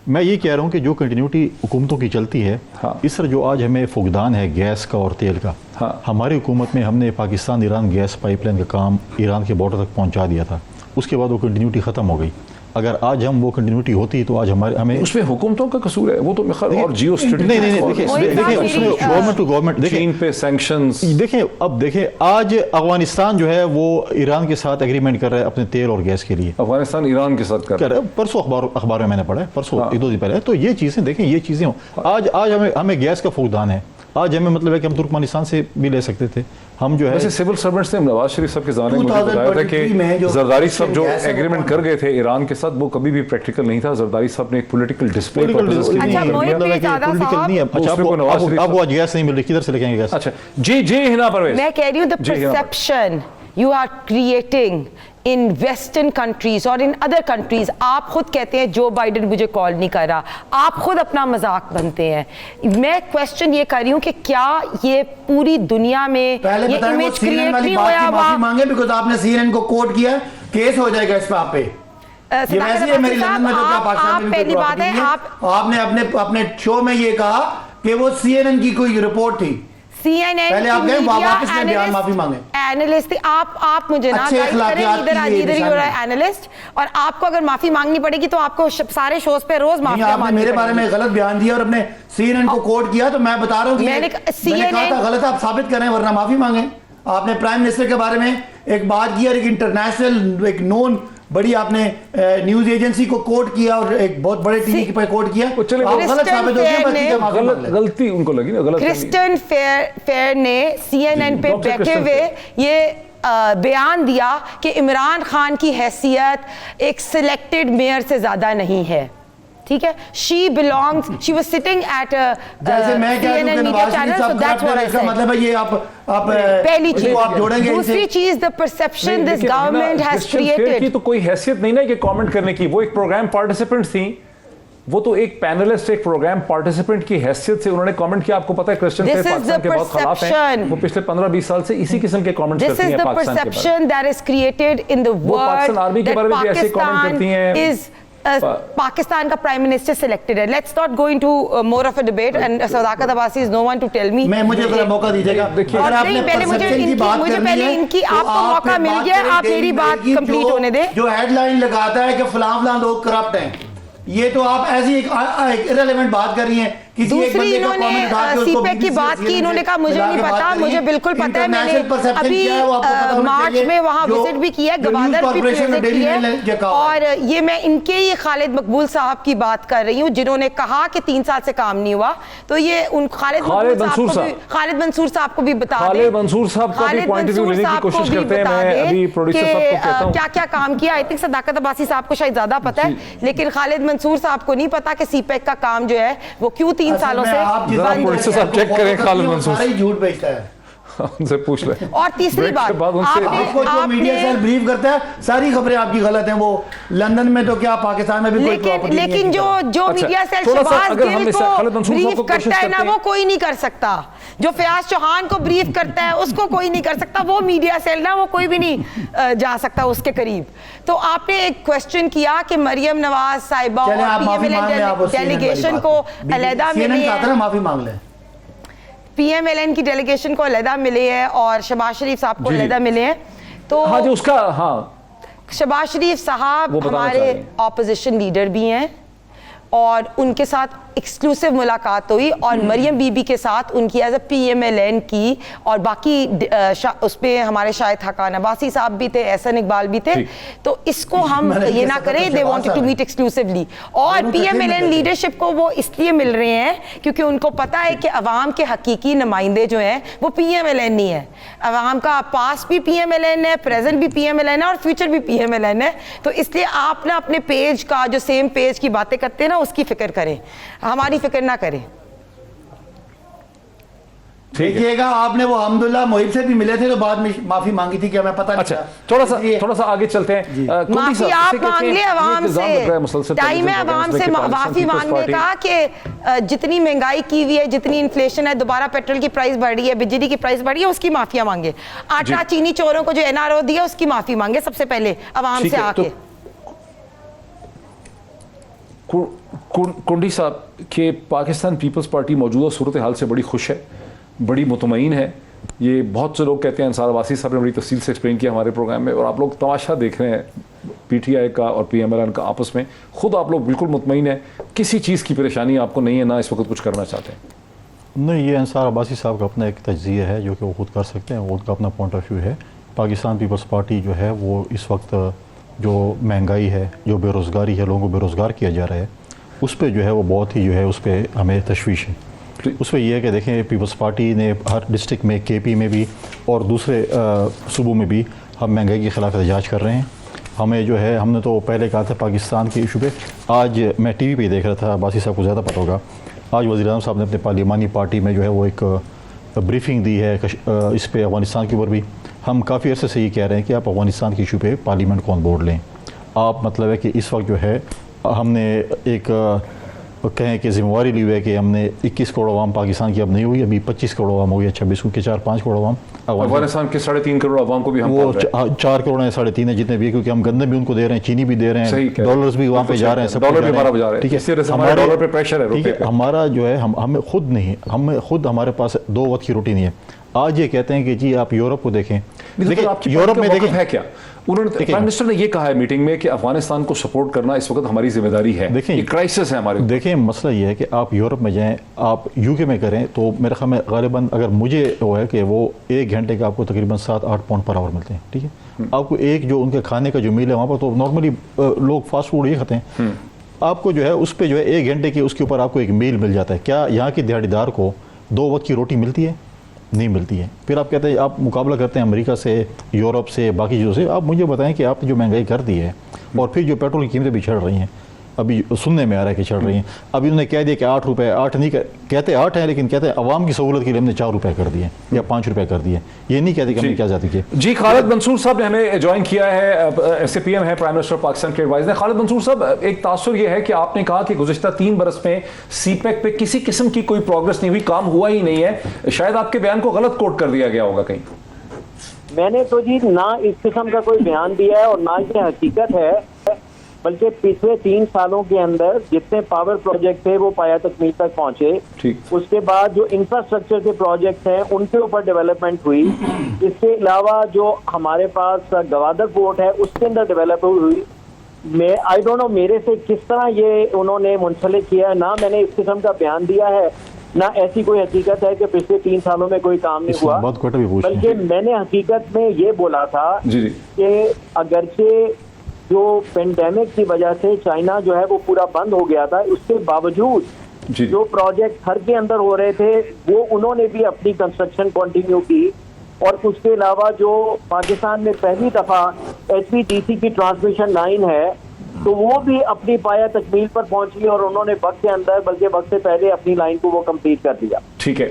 میں یہ کہہ رہا ہوں کہ جو کنٹینیوٹی حکومتوں کی چلتی ہے اس طرح جو آج ہمیں فقدان ہے گیس کا اور تیل کا, ہماری حکومت میں ہم نے Pakistan Iran gas pipeline کا کام ایران کے بارڈر تک پہنچا دیا تھا, اس کے بعد وہ کنٹینیوٹی ختم ہو گئی. اگر آج ہم وہ کنٹینیوٹی ہوتی تو آج ہمیں اس میں حکومتوں کا قصور ہے, وہ تو اور جیو اسٹریٹجی دیکھیں اس میں گورنمنٹ ٹو گورنمنٹ چین پہ سینکشنز دیکھیں آج افغانستان جو ہے وہ ایران کے ساتھ ایگریمنٹ کر رہا ہے اپنے تیل اور گیس کے لیے. افغانستان ایران کے ساتھ کر رہا ہے, پرسوں اخبار میں نے پڑھا ہے, پرسوں ایک دو دن پہلے. تو یہ چیزیں دیکھیں, یہ چیزیں آج ہمیں گیس کا فقدان ہے, آج ہمیں مطلب ہے کہ ہم ترکمانستان سے بھی لے سکتے تھے. ہم جو ہے ویسے سول سرونٹس نے نواز شریف صاحب کے زمانے میں مجھے بتایا تھا کہ زرداری صاحب جو ایگریمنٹ کر گئے تھے ایران کے ساتھ وہ کبھی بھی پریکٹیکل نہیں تھا. زرداری صاحب نے ایک پولیٹیکل ڈسپلے اب وہ گیس نہیں مل رہی, کدھر سے لے کے آئیں گے گیس؟ اچھا جی ہنا پرویز, میں کہہ رہی ہوں the perception you are creating in western countries اور in other countries. آپ خود کہتے ہیں جو بائیڈن مجھے کال نہیں کر رہا, آپ خود اپنا مذاق بنتے ہیں. میں کوشچن یہ کر رہی ہوں کہ کیا یہ پوری دنیا میں یہ امیج کریٹ نہیں ہوا معافی مانگے بیکاز آپ نے سی این این کو کوٹ کیا, کیس ہو جائے گا اس پہ آپ پہ. یہ ویسے ہے میری لندن میں جو کیا پاکستان میں پہلی بات ہے آپ نے اپنے شو میں یہ کہا کہ وہ سی این این کی کوئی رپورٹ تھی, پہلے آپ گئے واپس میں بیان معافی مانگے. اینالسٹ آپ مجھے نہ گائیڈ کریں, ادھر ہی ہو رہا ہے اینالسٹ, اور آپ کو اگر معافی مانگنی پڑے گی تو آپ کو سارے شوز پہ روز معافی مانگنی. آپ نے میرے بارے میں غلط بیان دیا اور اپنے سی این این کو کوٹ کیا, تو میں بتا رہا ہوں کہ میں نے کہا تھا غلط آپ ثابت کریں ورنہ معافی مانگیں. آپ نے پرائم منسٹر کے بارے میں ایک بات کی اور ایک انٹرنیشنل ایک نون بڑی آپ نے نیوز ایجنسی کو کوٹ کیا اور ایک بہت بڑے ٹی وی پہ کوٹ کیا. غلط ثابت ہو گیا, غلطی ان کو لگی نا غلط. کرسٹن فیئر نے سی این این پہ بیٹھے ہوئے یہ بیان دیا کہ عمران خان کی حیثیت ایک سلیکٹڈ میئر سے زیادہ نہیں ہے. ٹھیک ہے, she belongs, she was sitting at CNN media channel, so that's what I said. مطلب ہے یہ آپ پہلی چیز. دوسری چیز the perception this government has created. کی تو کوئی حیثیت نہیں نا کہ کامنٹ کرنے کی, وہ ایک پروگرام پارٹیسپینٹ تھیں, وہ تو ایک پینلسٹ ایک پروگرام پارٹیسپینٹ کی حیثیت سے انہوں نے کامنٹ کیا. آپ کو پتا ہے کرسچن فیئر پاکستان کے بہت خلاف ہیں, وہ پچھلے 15-20 سال سے اسی قسم کے کامنٹ کرتی ہیں پاکستان کے بارے میں. This is the perception that is created in the world that Pakistan is Pakistan کا پرائم منسٹر سلیکٹڈ ہے. Let's not go into more of a debate and صداقت عباسی از نو ون ٹو ٹیل می. میں مجھے ذرا موقع دیجیے گا. مجھے پہلے ان کی آپ کو موقع مل گیا, آپ میری بات کمپلیٹ ہونے دیں. جو ہیڈ لائن لگاتا ہے کہ فلاں فلاں لوگ کرپٹ ہیں, یہ تو آپ ایسی ایک irrelevant بات کر رہی ہیں. دوسری انہوں نے سی پیک کی بات کی, انہوں نے کہا مجھے نہیں پتا, مجھے بالکل پتا ہے, میں نے ابھی مارچ میں وہاں وزٹ بھی کیا, گوادر بھی وزٹ کی ہے, اور یہ میں ان کے ہی خالد مقبول صاحب کی بات کر رہی ہوں جنہوں نے کہا کہ 3 سال سے کام نہیں ہوا. تو یہ ان خالد منصور صاحب کو بھی بتا دیں, خالد منصور صاحب کا بھی پوائنٹ آف ویو لینے کی کوشش کرتے ہیں. میں ابھی پروڈیوسر صاحب کو کہتا ہوں کیا کیا کام کیا. آئی تھنک صداقت عباسی صاحب کو شاید زیادہ پتا ہے, لیکن خالد منصور صاحب کو نہیں پتا کہ سی پیک کا کام جو ہے وہ کیوں 3 سالوں سے چیک کریں. خالد منصور جھوٹ بیچتا ہے. उनसे पूछ लें। और तीसरी ब्रेक बात, के बाद उनसे आपको जो मीडिया सेल ब्रीफ करता है सारी खबरें आपकी गलत हैं। वो लंदन में तो क्या पाकिस्तान में भी कोई प्रॉपर्टी नहीं है। लेकिन जो अच्छा, मीडिया सेल थोड़ा सा शहबाज अगर हम गिल इस खालिद को मंसूर साहब ब्रीफ को कोशिश करता है ना, करते वो हैं। कोई नहीं कर सकता। जो फयाज चौहान को ब्रीफ करता है उसको कोई नहीं कर सकता। वो मीडिया सेल ना, वो कोई भी नहीं जा सकता उसके करीब। तो आपने एक क्वेश्चन किया कि मरियम नवाज साहिबा चलें, आप और माफी मांग लें, आप पीएमएलएन डेलीगेशन को अलहदा मिली है, माफी मांग लें। पीएमएलएन की डेलीगेशन को अलहदा मिले है और शहबाज शरीफ साहब को जी। अलहदा मिले हैं। तो हाँ जी, उसका हाँ शहबाज शरीफ साहब वो बताना चाह हमारे रहे हैं। ऑपोजिशन लीडर भी हैं और उनके साथ एक्सक्लूसिव मुलाकात हुई और मरियम बीबी के साथ उनकी एज अ पीएमएलएन की, और बाकी उस पे हमारे शायद हकान अब्बासी साहब भी थे, एहसन इकबाल भी थे। तो इसको हम ये ना करें, they wanted to meet exclusively. और पीएमएलएन लीडरशिप को वो इसलिए मिल रहे हैं क्योंकि उनको पता है कि अवाम के हकीकी नुमाइंदे जो हैं वो पीएमएलएन नहीं है। अवाम का पास भी पीएमएलएन है, प्रेजेंट भी पीएमएलएन है और फ्यूचर भी पीएमएलएन है। तो इसलिए आप ना अपने पेज का जो सेम पेज की बातें करते हैं ना, उसकी फिक्र करें, हमारी फिक्र ना करें। देखिएगा, आपने वो अब्दुल्ला मोहिब से भी मिले थे तो बाद में माफी मांगी थी कि हमें पता नहीं अच्छा, था। थोड़ा सा आगे चलते हैं। माफी आप मांग ले अवाम से, टाइम है अवाम से माफी मांगने का कि जितनी महंगाई की हुई है, जितनी इन्फ्लेशन है, दोबारा पेट्रोल की प्राइस बढ़ी है, बिजली की प्राइस बढ़ी है, उसकी माफिया मांगे। आटा चीनी चोरों को जो एनआरओ दिया उसकी माफी मांगे सबसे पहले अवाम से आके। कुंडी साहब के पाकिस्तान पीपल्स पार्टी मौजूदा सूरत हाल से बड़ी खुश है, बड़ी मुतमईन है। ये बहुत से लोग कहते हैं, अंसार अब्बासी साहब ने बड़ी तफसील से एक्सप्लेन किया हमारे प्रोग्राम में, और आप लोग तमाशा देख रहे हैं पीटीआई का और पीएमएलएन का आपस में। खुद आप लोग बिल्कुल मुतमईन है, किसी चीज़ की परेशानी आपको नहीं है, ना इस वक्त कुछ करना चाहते हैं? नहीं, ये अंसार अब्बासी साहब का अपना एक तज्जिया है जो कि वो खुद कर सकते हैं, उनका अपना पॉइंट ऑफ व्यू है। पाकिस्तान पीपल्स पार्टी जो है वो इस वक्त जो महंगाई है, जो बेरोज़गारी है, लोगों को बेरोज़गार किया जा रहा है, उस पर जो है वो बहुत ही जो है उस पर हमें तशवीश है। उस पर यह है कि देखें, पीपल्स पार्टी ने हर डिस्ट्रिक्ट में, केपी में भी और दूसरे सूबों में भी हम महंगाई के ख़िलाफ़ एहतजाज कर रहे हैं। हमें जो है, हमने तो पहले कहा था पाकिस्तान के इशू पे, आज मैं टीवी पे देख रहा था, अब्बासी साहब को ज़्यादा पता होगा, आज वज़ीर-ए-आज़म साहब ने अपने पार्लिमानी पार्टी में जो है वो एक ब्रीफिंग दी है इस पे अफ़गानिस्तान के ऊपर भी। हम काफ़ी अर्से से ये कह रहे हैं कि आप अफ़गानिस्तान के इशू पे पार्लियामेंट को ऑन बोर्ड लें। आप मतलब है कि इस वक्त जो है हमने एक कहें कि जिम्मेवारी ली हुई है कि हमने 21 करोड़ आवाम पाकिस्तान की अब नहीं हुई, अभी 25 करोड़ आवाम हो गया, 26 के 4-5 करोड़ आवाम अफगानिस्तान के 3.5 करोड़ आवाम को भी हम वो 4 करोड़ है, 3.5 है जितने भी, क्योंकि हम गंदे भी उनको दे रहे हैं, चीनी भी दे रहे हैं, डॉलर्स भी वहाँ पे जा रहे हैं, सब डॉलर भी हमारा जा रहे हैं, ठीक है। इसी वजह से हमारे डॉलर पे प्रेशर है, ठीक है। हमारा जो है हमें खुद नहीं, हमारे पास 2 वक्त की रोटी नहीं है। आज ये कहते हैं कि जी आप यूरोप को देखें, देखिए यूरोप में देखें है क्या, उन्होंने प्राइम मिनिस्टर ने ये कहा है मीटिंग में कि अफगानिस्तान को सपोर्ट करना इस वक्त हमारी जिम्मेदारी है। देखिए, क्राइसिस है हमारे। देखिए, मसला ये है कि आप यूरोप में जाएं, आप यूके में करें, तो मेरे ख्याल में गालिबन अगर मुझे वो है कि वो 1 घंटे का आपको तकरीबन 7-8 पाउंड पर आवर मिलते हैं, ठीक है। आपको एक जो उनके खाने का जो मील है वहाँ पर, तो नॉर्मली लोग फास्ट फूड ये खाते हैं, आपको जो है उस पर जो है 1 घंटे की उसके ऊपर आपको एक मील मिल जाता है। क्या यहाँ के दिहाड़ीदार को 2 वक्त की रोटी मिलती है? नहीं मिलती है। फिर आप कहते हैं, आप मुकाबला करते हैं अमेरिका से, यूरोप से, बाकी चीज़ों से। आप मुझे बताएं कि आपने जो महंगाई कर दी है और फिर जो पेट्रोल की कीमतें भी चढ़ रही हैं, अभी सुनने में आ रहा है कि चढ़ रही हैं। अभी उन्होंने कह दिया कि 8 रुपये, 8 नहीं कहते 8 है, लेकिन कहते हैं अवाम की सहूलत के लिए हमने 4 रुपये कर दिए या 5 रुपये कर दिए। ये नहीं कहते कि हमने क्या जाती की। जी, खालिद मंसूर साहब ने हमें ज्वाइन किया है, SAPM है, प्राइम मिनिस्टर पाकिस्तान के एडवाइजर। खालिद मंसूर साहब, एक तासुर ये है कि आपने कहा कि गुज़िश्ता 3 बरस में CPEC पे किसी किस्म की कोई प्रोग्रेस नहीं हुई, काम हुआ ही नहीं है। शायद आपके बयान को गलत कोट कर दिया गया होगा कहीं। मैंने तो जी ना इस किस्म का कोई बयान दिया है और ना ये हकीकत है, बल्कि पिछले 3 सालों के अंदर जितने पावर प्रोजेक्ट थे वो पाया तकमील तक पहुंचे। उसके बाद जो इंफ्रास्ट्रक्चर के प्रोजेक्ट हैं उनके ऊपर डेवलपमेंट हुई। इसके अलावा जो हमारे पास गवादर पोर्ट है उसके अंदर डेवलपमेंट हुई। मैं आई डोंट नो मेरे से किस तरह ये उन्होंने मुंसलिक किया है, ना मैंने इस किस्म का बयान दिया है, ना ऐसी कोई हकीकत है कि पिछले 3 सालों में कोई काम नहीं हुआ। बल्कि मैंने हकीकत में ये बोला था कि अगरचे जो पेंडेमिक की वजह से चाइना जो है वो पूरा बंद हो गया था, उसके बावजूद जो प्रोजेक्ट घर के अंदर हो रहे थे वो उन्होंने भी अपनी कंस्ट्रक्शन कंटिन्यू की। और उसके अलावा जो पाकिस्तान में पहली दफा HVDC की ट्रांसमिशन लाइन है तो वो भी अपनी पाया तकमील पर पहुंची और उन्होंने वक्त के अंदर, बल्कि वक्त से पहले अपनी लाइन को वो कंप्लीट कर दिया। ठीक है,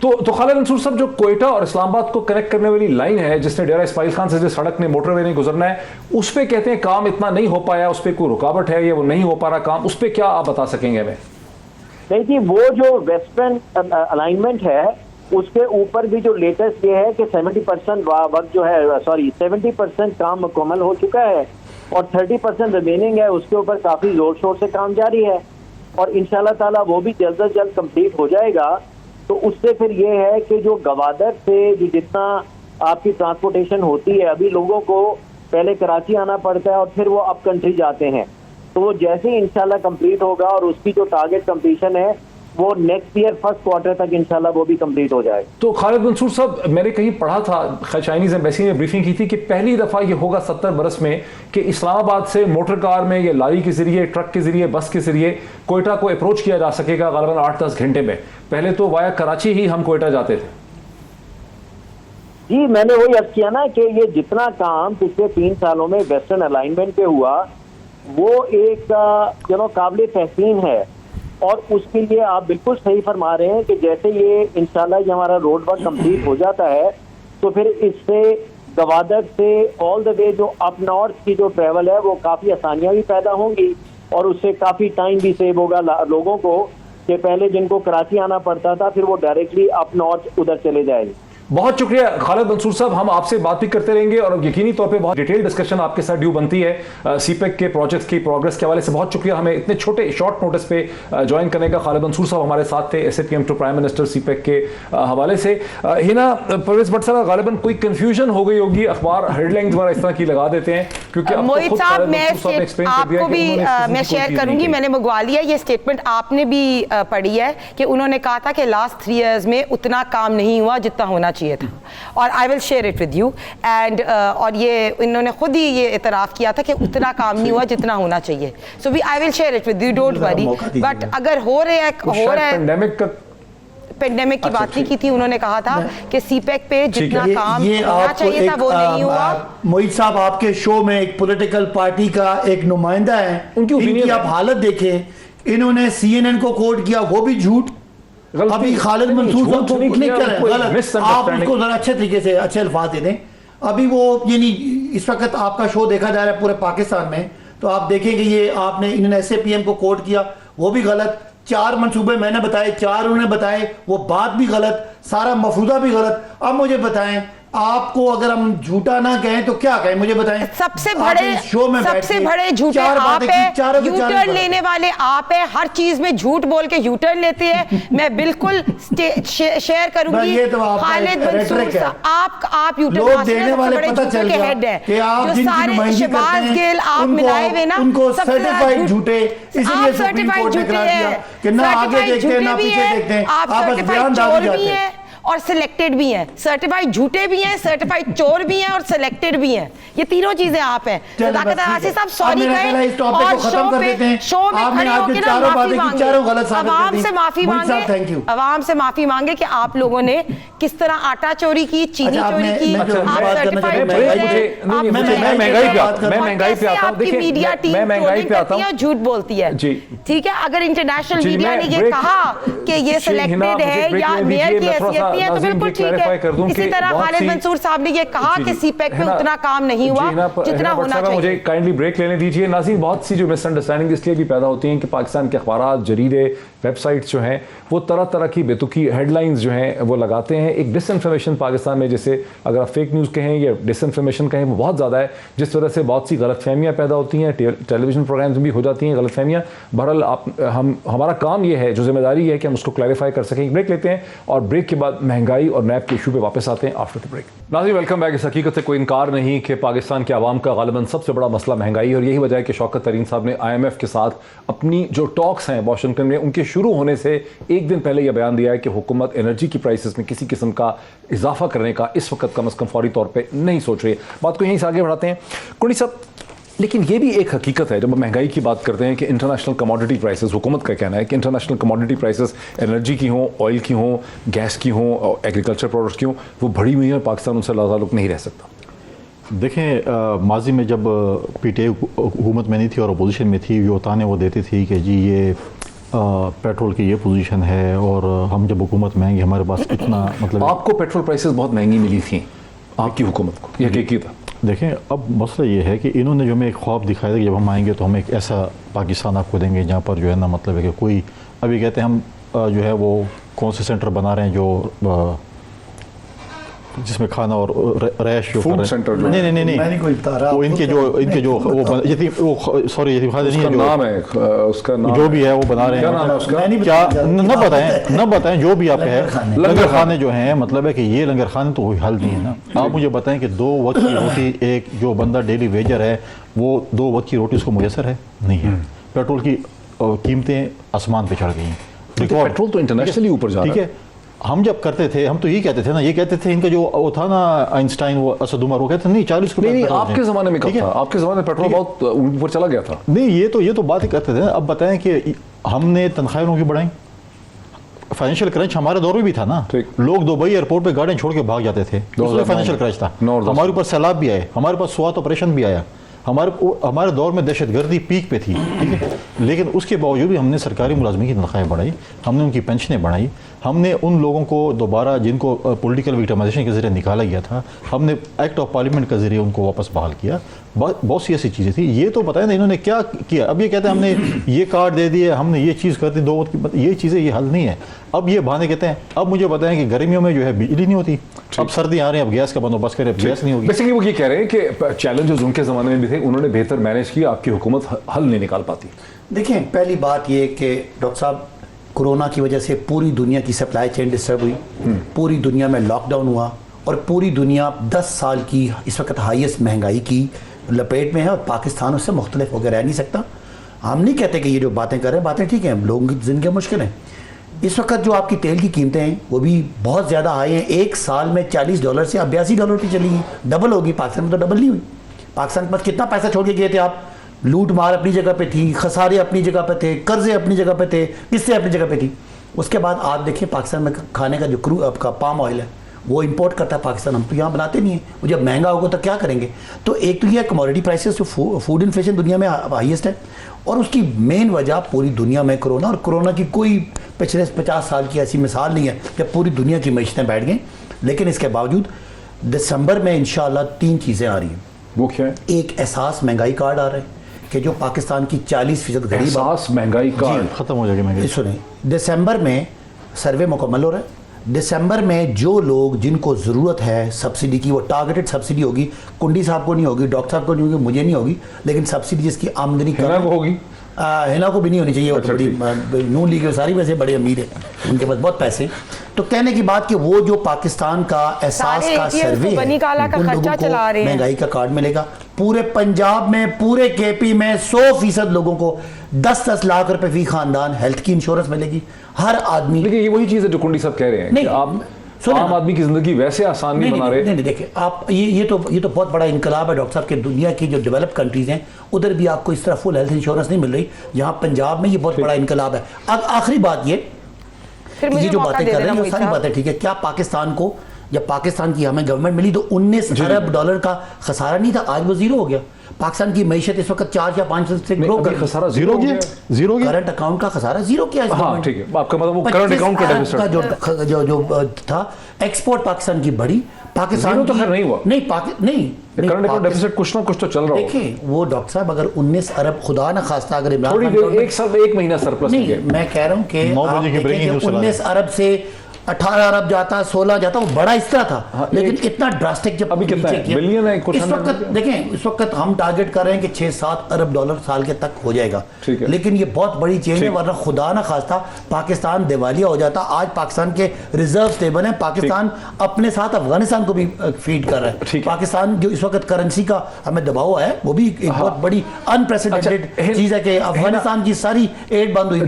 تو خالد منصور صاحب, جو کوئٹہ اور اسلام آباد کو کنیکٹ کرنے والی لائن ہے جس نے ڈیرہ اسماعیل خان سے جس سڑک نے موٹر وے نہیں گزرنا ہے, اس پہ کہتے ہیں کام اتنا نہیں ہو پایا, اس پہ کوئی رکاوٹ ہے یا وہ نہیں ہو پا رہا کام, اس پہ کیا آپ بتا سکیں گے ہمیں؟ نہیں جی, وہ جو ویسٹرن الائنمنٹ ہے اس کے اوپر بھی جو لیٹسٹ یہ ہے کہ 70% وقت جو ہے 70% کام مکمل ہو چکا ہے اور 30% ریمیننگ ہے, اس کے اوپر کافی زور شور سے کام جاری ہے اور انشاءاللہ تعالیٰ وہ بھی جلد از جلد کمپلیٹ ہو جائے گا. تو اس سے پھر یہ ہے کہ جو گوادر سے جو جتنا آپ کی ٹرانسپورٹیشن ہوتی ہے, ابھی لوگوں کو پہلے کراچی آنا پڑتا ہے اور پھر وہ اپ کنٹری جاتے ہیں, تو وہ جیسے ہی انشاءاللہ کمپلیٹ ہوگا اور اس کی جو ٹارگٹ کمپلیشن ہے وہ نیکسٹ ایئر فرسٹ کوارٹر تک انشاءاللہ وہ بھی کمپلیٹ ہو جائے. تو خالد منصور صاحب, میں نے کہیں پڑھا تھا, چائنیز ایمبیسی نے بریفنگ کی تھی کہ پہلی دفعہ یہ ہوگا 70 برس میں کہ اسلام آباد سے موٹر کار میں یا لاری کے ذریعے, ٹرک کے ذریعے, بس کے ذریعے کوئٹہ کو اپروچ کیا جا سکے گا غالباً 8-10 گھنٹے میں. پہلے تو وایا کراچی ہی ہم کوئٹہ جاتے تھے. جی, میں نے وہی عرض کیا نا کہ یہ جتنا کام پچھلے 3 سالوں میں ویسٹرن الائنمنٹ پہ ہوا وہ ایک قابل تحسین ہے, اور اس کے لیے آپ بالکل صحیح فرما رہے ہیں کہ جیسے یہ انشاءاللہ یہ ہمارا روڈ ورک کمپلیٹ ہو جاتا ہے تو پھر اس سے گوادر سے آل دا وے جو اپ نارتھ کی جو ٹریول ہے وہ کافی آسانیاں بھی پیدا ہوں گی اور اس سے کافی ٹائم بھی سیو ہوگا لوگوں کو, کہ پہلے جن کو کراچی آنا پڑتا تھا پھر وہ ڈائریکٹلی اپ نارتھ ادھر چلے جائیں. بہت شکریہ خالد منصور صاحب, ہم آپ سے بات بھی کرتے رہیں گے اور یقینی طور پہ بہت ڈیٹیل ڈسکشن آپ کے ساتھ ڈیو بنتی ہے سی پیک کے پروجیکٹس کی پروگرس کے حوالے سے. بہت شکریہ ہمیں اتنے چھوٹے شارٹ نوٹس پہ جوائن کرنے کا. خالد منصور صاحب ہمارے ساتھ تھے, S A P M to prime minister CPEC کے حوالے سے. ہنا پرویز بٹ صاحب, غالباً کوئی کنفیوژن ہو گئی ہوگی, اخبار ہیڈ لائنز وغیرہ اس طرح کی لگا دیتے ہیں کیونکہ موہت صاحب میں آپ کو بھی میں شیئر کروں گی, میں نے منگوا لیا یہ اسٹیٹمنٹ, آپ نے بھی پڑھی ہے کہ انہوں نے کہا تھا کہ لاسٹ 3 ایئرز میں اتنا کام نہیں ہوا جتنا ہونا چاہیے تھا, اور I will share it with you and اور یہ انہوں نے خود ہی یہ اعتراف کیا تھا کہ اتنا کام نہیں ہوا جتنا ہونا چاہیے. So I will share it with you, don't worry. But اگر ہو رہا ہے پینڈیمک کی بات نہیں کی تھی, انہوں نے کہا تھا کہ سی پیک پہ جتنا کام ہونا چاہیے تھا وہ نہیں ہوا. موہت صاحب, آپ کے شو میں ایک پولیٹیکل پارٹی کا ایک نمائندہ ہے, ان کی آپ حالت دیکھیں, انہوں نے CNN کو کوٹ کیا, وہ بھی جھوٹ. ابھی خالد منصور صاحب نہیں کر رہے غلط, آپ اس کو ذرا اچھے طریقے سے اچھے الفاظ دے دیں. ابھی وہ یعنی اس وقت آپ کا شو دیکھا جا رہا ہے پورے پاکستان میں, تو آپ دیکھیں کہ یہ آپ نے انہوں نے ایس اے پی ایم کو کوٹ کیا, وہ بھی غلط. 4 منصوبے میں نے بتائے, 4 انہوں نے بتائے, وہ بات بھی غلط, سارا مفروضہ بھی غلط. اب مجھے بتائیں, آپ کو اگر ہم جھوٹا نہ کہیں تو کیا کہیں, مجھے بتائیں. سب سے بڑے جھوٹے آپ ہیں, یو ٹرن لینے والے آپ ہیں, ہر چیز میں جھوٹ بول کے یو ٹرن لیتے ہیں. میں بالکل شیئر کروں گی خالد منصور صاحب, آپ یو ٹرن بڑے جھوٹے کے ہیڈ ہیں, جو سارے شہباز گل آپ ملائے ہوئے نا, سب سے آپ سرٹیفائڈ جھوٹے ہیں, سرٹیفائڈ جھوٹے بھی ہیں, آپ سرٹیفائڈ چور بھی ہیں اور سلیکٹڈ بھی ہیں. سرٹیفائڈ جھوٹے بھی ہیں, سرٹیفائڈ چور بھی ہیں اور سلیکٹڈ بھی ہیں. یہ تینوں چیزیں آپ ہیں. صداقت آصف صاحب سوری کہیں اور شو میں کھڑے ہو کے نا معافی مانگے, عوام سے معافی مانگے, عوام سے معافی مانگے کہ آپ لوگوں نے کس طرح آٹا چوری کی, چینی چوری کی. آپ سرٹیفائڈ آپ کی میڈیا ٹیم ٹرولنگ کرتی ہے اور جھوٹ بولتی ہے. ٹھیک ہے, اگر انٹرنیشنل میڈیا نے یہ کہا کہ یہ سلیکٹڈ ہے یا میئر کی حیثیت تو بالکل ٹھیک ہے. اسی طرح خالد منصور صاحب نے یہ کہا کہ سی پیک پہ اتنا کام نہیں ہوا جتنا ہونا چاہیے. مجھے کائنڈلی بریک لینے دیجیے. ناظرین, بہت سی جو مس انڈرسٹینڈنگ اس لیے بھی پیدا ہوتی ہیں کہ پاکستان کے اخبارات, جریدے, ویب سائٹس جو ہیں وہ طرح طرح کی بے تکی ہیڈ لائنز جو ہیں وہ لگاتے ہیں. ایک ڈس انفارمیشن پاکستان میں, جیسے اگر آپ فیک نیوز کہیں یا ڈس انفارمیشن کہیں, وہ بہت زیادہ ہے, جس وجہ سے بہت سی غلط فہمیاں پیدا ہوتی ہیں. ٹیلی ویژن پروگرامز میں بھی ہو جاتی ہیں غلط فہمیاں. بہرحال ہمارا کام یہ ہے, جو ذمہ داری ہے کہ ہم اس کو کلیریفائی کر سکیں. بریک لیتے ہیں اور بریک کے بعد مہنگائی اور نیب کے ایشو پہ واپس آتے ہیں آفٹر دی بریک. ناظرین, ویلکم بیک. اس حقیقت سے کوئی انکار نہیں کہ پاکستان کے عوام کا غالباً سب سے بڑا مسئلہ مہنگائی, اور یہی وجہ ہے کہ شوکت ترین صاحب نے IMF کے ساتھ اپنی جو ٹاکس ہیں واشنگٹن میں, ان کے شروع ہونے سے ایک دن پہلے یہ بیان دیا ہے کہ حکومت انرجی کی پرائسز میں کسی قسم کا اضافہ کرنے کا اس وقت کم از کم فوری طور پہ نہیں سوچ رہی. بات کو یہیں سے آگے بڑھاتے ہیں کنڈی صاحب. لیکن یہ بھی ایک حقیقت ہے جب ہم مہنگائی کی بات کرتے ہیں کہ انٹرنیشنل کموڈٹی پرائسز, حکومت کا کہنا ہے کہ انٹرنیشنل کموڈٹی پرائسز انرجی کی ہوں, آئل کی ہوں, گیس کی ہوں, ایگریکلچر پروڈکٹس کی ہوں, وہ بڑھی ہوئی ہیں. پاکستان ان سے تعلق نہیں رہ سکتا. دیکھیں, ماضی میں جب PTI حکومت میں نہیں تھی اور اپوزیشن میں تھی, یہ تانے وہ دیتی تھی کہ جی یہ पेट्रोल की ये पोजीशन है और हम जब हुकूमत में आएंगे हमारे पास इतना मतलब आपको पेट्रोल प्राइसेस बहुत महंगी मिली थी आपकी हुकूमत को, ये हकीकत है। देखें, अब मसला ये है कि इन्होंने जो हमें एक ख्वाब दिखाया था कि जब हम आएंगे तो हम एक ऐसा पाकिस्तान आपको देंगे जहाँ पर जो है ना मतलब है कि कोई अभी कहते हैं हम जो है वो कौन से सेंटर बना रहे हैं जो जिसमें खाना और रैश जो फूड सेंटर जो नहीं नहीं नहीं मैं नहीं कोई बता रहा, वो इनके जो वो सॉरी यतीम खाने नहीं है, उसका नाम है, उसका नाम जो भी है वो बना रहे क्या नाम है हैं उसका? क्या न बताएं जो भी आप है लंगर खाने जो हैं, मतलब है कि ये लंगर खाने तो कोई हल नहीं है ना। आप मुझे बताएं कि 2 वक्त की रोटी एक जो बंदा डेली वेजर है वो 2 वक्त की रोटी उसको मुयसर है नहीं है। पेट्रोल की कीमतें आसमान पे चढ़ गई हैं, पेट्रोल तो इंटरनेशनली ऊपर जा रहा है। ठीक है, हम जब करते थे हम तो यही कहते थे ना, ये कहते थे इनका जो वो था ना आइंस्टाइन वो असद उमर, वो कहते नहीं 40 रुपए नहीं आपके ज़माने में कब था? आपके ज़माने में पेट्रोल बहुत ऊपर चला गया था। नहीं ये तो बात ही करते थे। अब बताएं कि हमने तनख्वाहें की बढ़ाई, फाइनेंशियल क्रंच हमारे दौर में भी था ना, लोग दुबई एयरपोर्ट पे गाड़ियां छोड़ के भाग जाते थे, फाइनेंशियल क्रंच था। हमारे ऊपर सैलाब भी आए, हमारे पास स्वात ऑपरेशन भी आया, हमारे दौर में दहशतगर्दी पीक पे थी, ठीक है। लेकिन उसके बावजूद भी हमने सरकारी मुलाजमी की तनख्वाहें बढ़ाई, हमने उनकी पेंशनें बढ़ाई, हमने उन लोगों को दोबारा जिनको पॉलिटिकल विक्टिमाइजेशन के ज़रिए निकाला गया था, हमने एक्ट ऑफ पार्लियामेंट के ज़रिए उनको वापस बहाल किया। बहुत सी ऐसी चीज़ें थी। ये तो बताएं ना इन्होंने क्या किया। अब ये कहते हैं हमने ये कार्ड दे दिए, हमने ये चीज़ कर दी, 2 वक्त की, ये चीज़ें ये हल नहीं है। अब ये बहाने कहते हैं। अब मुझे बताएं कि गर्मियों में जो है बिजली नहीं होती, अब सर्दी आ रही है, अब गैस का बंदोबस्त करें, अब गैस नहीं होगी। बेसिकली वो ये कह रहे हैं कि चैलेंजेस उनके ज़माने में भी थे, उन्होंने बेहतर मैनेज किया, आपकी हुकूमत हल नहीं निकाल पाती। देखें, पहली बात ये कि डॉक्टर साहब कोरोना की वजह से पूरी दुनिया की सप्लाई चेन डिस्टर्ब हुई, पूरी दुनिया में लॉकडाउन हुआ और पूरी दुनिया 10 साल की इस वक्त हाईएस्ट महंगाई की लपेट में है और पाकिस्तान उससे मुख्तलिफ होकर रह नहीं सकता। हम नहीं कहते कि ये जो बातें कर रहे हैं बातें ठीक हैं, लोगों की ज़िंदगी मुश्किल है। इस वक्त जो आपकी तेल की कीमतें हैं वो भी बहुत ज़्यादा हाई हैं। एक साल में $40 से अब $82 की चली गई, डबल होगी। पाकिस्तान में तो डबल नहीं हुई। पाकिस्तान के पास कितना पैसा छोड़ के गए थे आप? लूट मार अपनी जगह पे थी, खसारे अपनी जगह पे थे, कर्जे अपनी जगह पे थे, किस्सें अपनी जगह पे थी। उसके बाद आप देखिए पाकिस्तान में खाने का जो क्रू आपका पाम ऑयल है वो इंपोर्ट करता है पाकिस्तान, हम तो यहाँ बनाते नहीं हैं। वो जब महंगा होगा तो क्या करेंगे? तो एक तो ये कमोडिटी प्राइसेस, जो फूड इन्फ्लेशन दुनिया में हाईएस्ट है और उसकी मेन वजह पूरी दुनिया में कोरोना, और कोरोना की कोई पिछले 50 साल की ऐसी मिसाल नहीं है जब पूरी दुनिया की मईशतें बैठ गई। लेकिन इसके बावजूद दिसंबर में इंशाल्लाह 3 चीज़ें आ रही हैं। वो क्या है? एक एहसास महंगाई कार्ड आ रहा है कि जो पाकिस्तान की 40% गरीब, एहसास महंगाई कार्ड खत्म हो जाएगी महंगाई। सुने, दिसंबर में सर्वे मुकम्मल हो रहा है। दिसंबर में जो लोग जिनको ज़रूरत है सब्सिडी की, वो टारगेटेड सब्सिडी होगी। कुंडी साहब को नहीं होगी, डॉक्टर साहब को नहीं होगी, मुझे नहीं होगी, लेकिन सब्सिडी जिसकी आमदनी हिना को होगी। हिना को भी नहीं होनी चाहिए। वो तो बड़ी नून लीग सारी वैसे बड़े अमीर है, उनके पास बहुत पैसे। तो कहने की बात कि वो जो पाकिस्तान का एहसास का सर्वे है, उन लोगों को महंगाई का कार्ड मिलेगा। पूरे पंजाब में, पूरे केपी में 100% लोगों को 10-10 लाख रुपए फी खानदान हेल्थ की इंश्योरेंस मिलेगी हर आदमी। लेकिन ये वही चीज़ है जो कुंडी साहब कह रहे हैं कि आप आम आदमी की जिंदगी वैसे आसान नहीं बना रहे। नहीं, देखिए आप, ये तो बहुत बड़ा इनकलाब है डॉक्टर साहब के। दुनिया की जो डेवलप कंट्रीज हैं उधर भी आपको इस तरह फुल हेल्थ इंश्योरेंस नहीं मिल रही, जहाँ पंजाब में ये बहुत बड़ा इनकलाब है। अब आखिरी बात ये जो बातें कर रहे हैं वो सारी बातें ठीक है। क्या पाकिस्तान को, जब पाकिस्तान की हमें गवर्नमेंट मिली तो $19 अरब का खसारा नहीं था, आज वो जीरो हो गया। पाकिस्तान की मैशत इस वक्त 4 या 5% से ग्रो कर, खसारा जीरो हो गया। करंट अकाउंट का खसारा जीरो किया। हाँ ठीक है, आपका मतलब वो करंट अकाउंट का डेफिसिट जो था। एक्सपोर्ट पाकिस्तान की बढ़ी, पाकिस्तान तो खैर नहीं हुआ। नहीं करंट अकाउंट डेफिसिट कुछ ना कुछ तो चल रहा है। देखिए वो डॉक्टर साहब अगर 19 अरब खुदा ना खास्ता अगर इमरान एक महीना सरप्लस नहीं, मैं कह रहा हूँ कि 19 अरब से 18 अरब जाता, 16 जाता, वो बड़ा इस तरह था। हाँ, लेकिन इतना ड्रास्टिक जब अभी कितना बिलियन है? इस वक्त देखें, इस वक्त हम टारगेट कर रहे हैं कि 6-7 अरब डॉलर साल के तक हो जाएगा। लेकिन ये बहुत बड़ी चेंज है, वरना खुदा ना खास्ता पाकिस्तान दिवालिया हो जाता। आज पाकिस्तान के रिजर्व स्टेबल है, पाकिस्तान अपने साथ अफगानिस्तान को भी फीड कर रहा है। पाकिस्तान जो इस वक्त करेंसी का हमें दबाव है वो भी एक बहुत बड़ी अनप्रेसिडेंटेड चीज है कि अफगानिस्तान की सारी एड बंद हुई।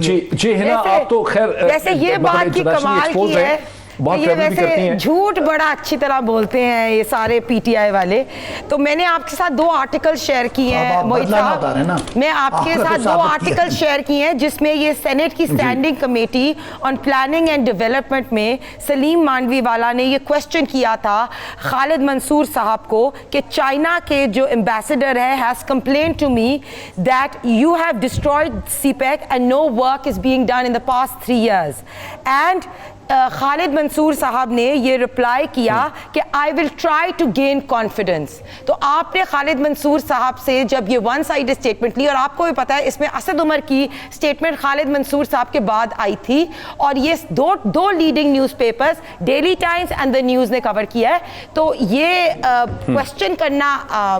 वैसे ये बात की कमाल की है बहुत ये ट्रैवल भी करती वैसे हैं। झूठ बड़ा अच्छी तरह बोलते हैं ये सारे पीटीआई वाले। तो मैंने आपके साथ 2 आर्टिकल शेयर किए अब हैं आप मोहित बदला ना उतारे साहब, ना। मैं आपके आपका तो साथ 2 साबित आर्टिकल किया। शेयर किए हैं जिसमें ये सेनेट की standing committee on planning and development में सलीम मांडवीवाला ने ये क्वेश्चन किया था खालिद मंसूर साहब को कि चाइना के जो एम्बेसडर है has complain to me that you have destroyed CPEC and no work is being done in the past 3 years and Khalid Mansoor साहब ने ये रिप्लाई किया कि I will try to gain confidence. तो आपने खालिद मंसूर साहब से जब ये वन साइड स्टेटमेंट ली, और आपको भी पता है इसमें असद उमर की स्टेटमेंट खालिद मंसूर साहब के बाद आई थी, और ये दो leading newspapers daily times and the news ने कवर किया है। तो ये क्वेश्चन करना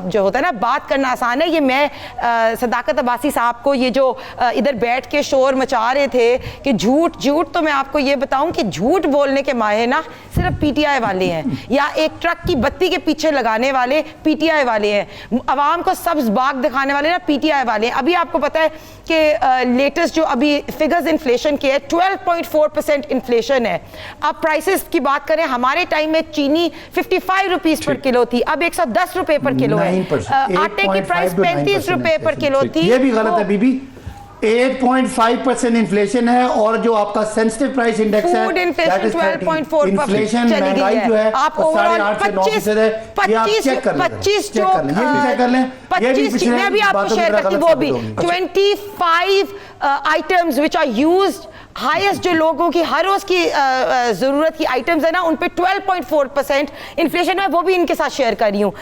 जो होता है ना, बात करना आसान है। ये मैं सदाकत अब्बासी साहब को ये जो इधर बैठ के शोर मचा रहे थे कि झूठ झूठ, तो मैं आपको ये बताऊं कि झूठ बोलने के माहिर ना सिर्फ पीटीआई वाले हैं, या एक ट्रक की बत्ती के पीछे लगाने वाले पीटीआई वाले हैं, अवाम को सब्ज बाग दिखाने वाले ना पीटीआई वाले हैं। अभी आपको पता है कि लेटेस्ट जो अभी फिगर्स इन्फ्लेशन के है 12.4% इन्फ्लेशन है। अब प्राइसेस की बात करें, हमारे टाइम में चीनी 55 रुपीस पर किलो थी, अब 110 रुपए पर किलो है। 9%, आटे की प्राइस 35 रुपए पर किलो थी। ये भी गलत है बीबी, 8.5% इन्फ्लेशन है, और जो आपका सेंसिटिव प्राइस इंडेक्स है फूड इन्फ्लेशन 12.4 इन्फ्लेशन चली गई महंगाई जो है आप वो ओवरऑल 8.5 से 9% है। ये आप चेक कर लें, 25 चेक कर लें, ये भी चेक कर लें, ये भी पिछले मैं भी आपको बातों की शेयर तरह करती हूँ, गलत वो भी साबित होगी। 25 items which are used highest, जो लोगों की हर रोज की जरूरत की आइटम्स है ना, उन पे 12.4% इन्फ्लेशन है। वो भी इनके साथ शेयर कर रही हूँ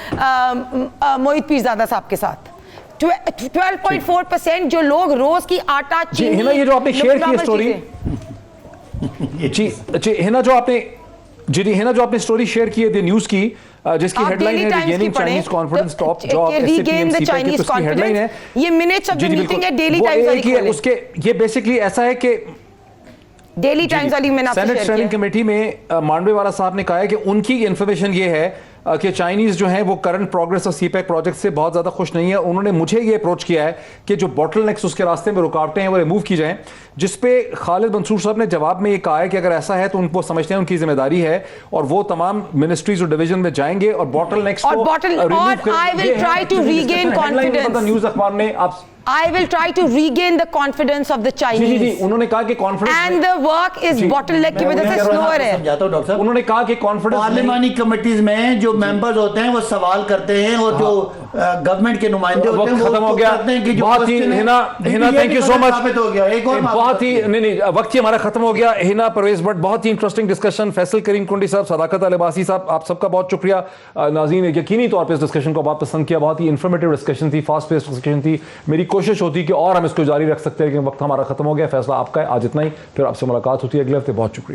मोहित पीरजादा साहब के साथ। 12.4% जो लोग रोज की आटा जी हिना, ये जो आपने शेयर की स्टोरी, जी हिना जो आपने हिना जो आपने स्टोरी शेयर की है द न्यूज़ की, जिसकी हेडलाइन है regaining Chinese confidence top job regain the Chinese headline है। कॉन्फिडेंस, ये मिनट्स ऑफ द मीटिंग है डेली वो टाइम्स एक ही है, वाली, उसके ये बेसिकली ऐसा है कि डेली टाइम्स वाली मैंने आपसे सेनेट शेयर स्टैंडिंग किया। कमेटी में मांडवीवाला साहब ने कहा है कि उनकी इंफॉर्मेशन ये है कि चाइनीज जो हैं वो current progress of CPEC project से बहुत ज़्यादा खुश नहीं है। उन्होंने मुझे ये अप्रोच किया है कि जो बॉटलनेक्स उसके रास्ते में रुकावटें हैं वो रिमूव की जाएं, जिस पे खालिद मंसूर साहब ने जवाब में ये कहा है कि अगर ऐसा है तो उनको समझते हैं उनकी जिम्मेदारी है और वो तमाम मिनिस्ट्रीज और डिवीजन में जाएंगे और बॉटलनेक्स को I will try to regain confidence. News अखबार ने आप I will try to regain the confidence of the Chinese. जी उन्होंने कहा कि confidence And the work is bottleneck की वजह से slower है। समझाता हूं डॉक्टर साहब, उन्होंने कहा कि कॉन्फिडेंस पार्लिमानी कमेटीज में जो मेंबर्स होते हैं वो सवाल करते हैं, और जो गवर्नमेंट के नुमाइंदे होते हैं वो खत्म हो गया। करते हैं कि जो बहुत ही question है, Hina thank you so much. साबित हो गया एक और बहुत ही नहीं वक्त ही हमारा खत्म हो गया। हिना परवेज भट्ट, बहुत ही इंटरेस्टिंग डिस्कशन। फैसल करीम कुंडी साहब, सदाकत अब्बासी साहब, आप सबका बहुत शुक्रिया। नाज़रीन यकीनी तौर पर इस डिस्कशन को बहुत पसंद किया, बहुत ही इंफॉर्मेटिव डिस्कशन थी, फास्ट पेस्ड डिस्कशन थी। मेरी कोशिश होती कि और हम इसको जारी रख सकते हैं, लेकिन वक्त हमारा खत्म हो गया। फैसला आपका है। आज इतना ही, फिर आपसे मुलाकात होती है अगले हफ्ते। बहुत शुक्रिया।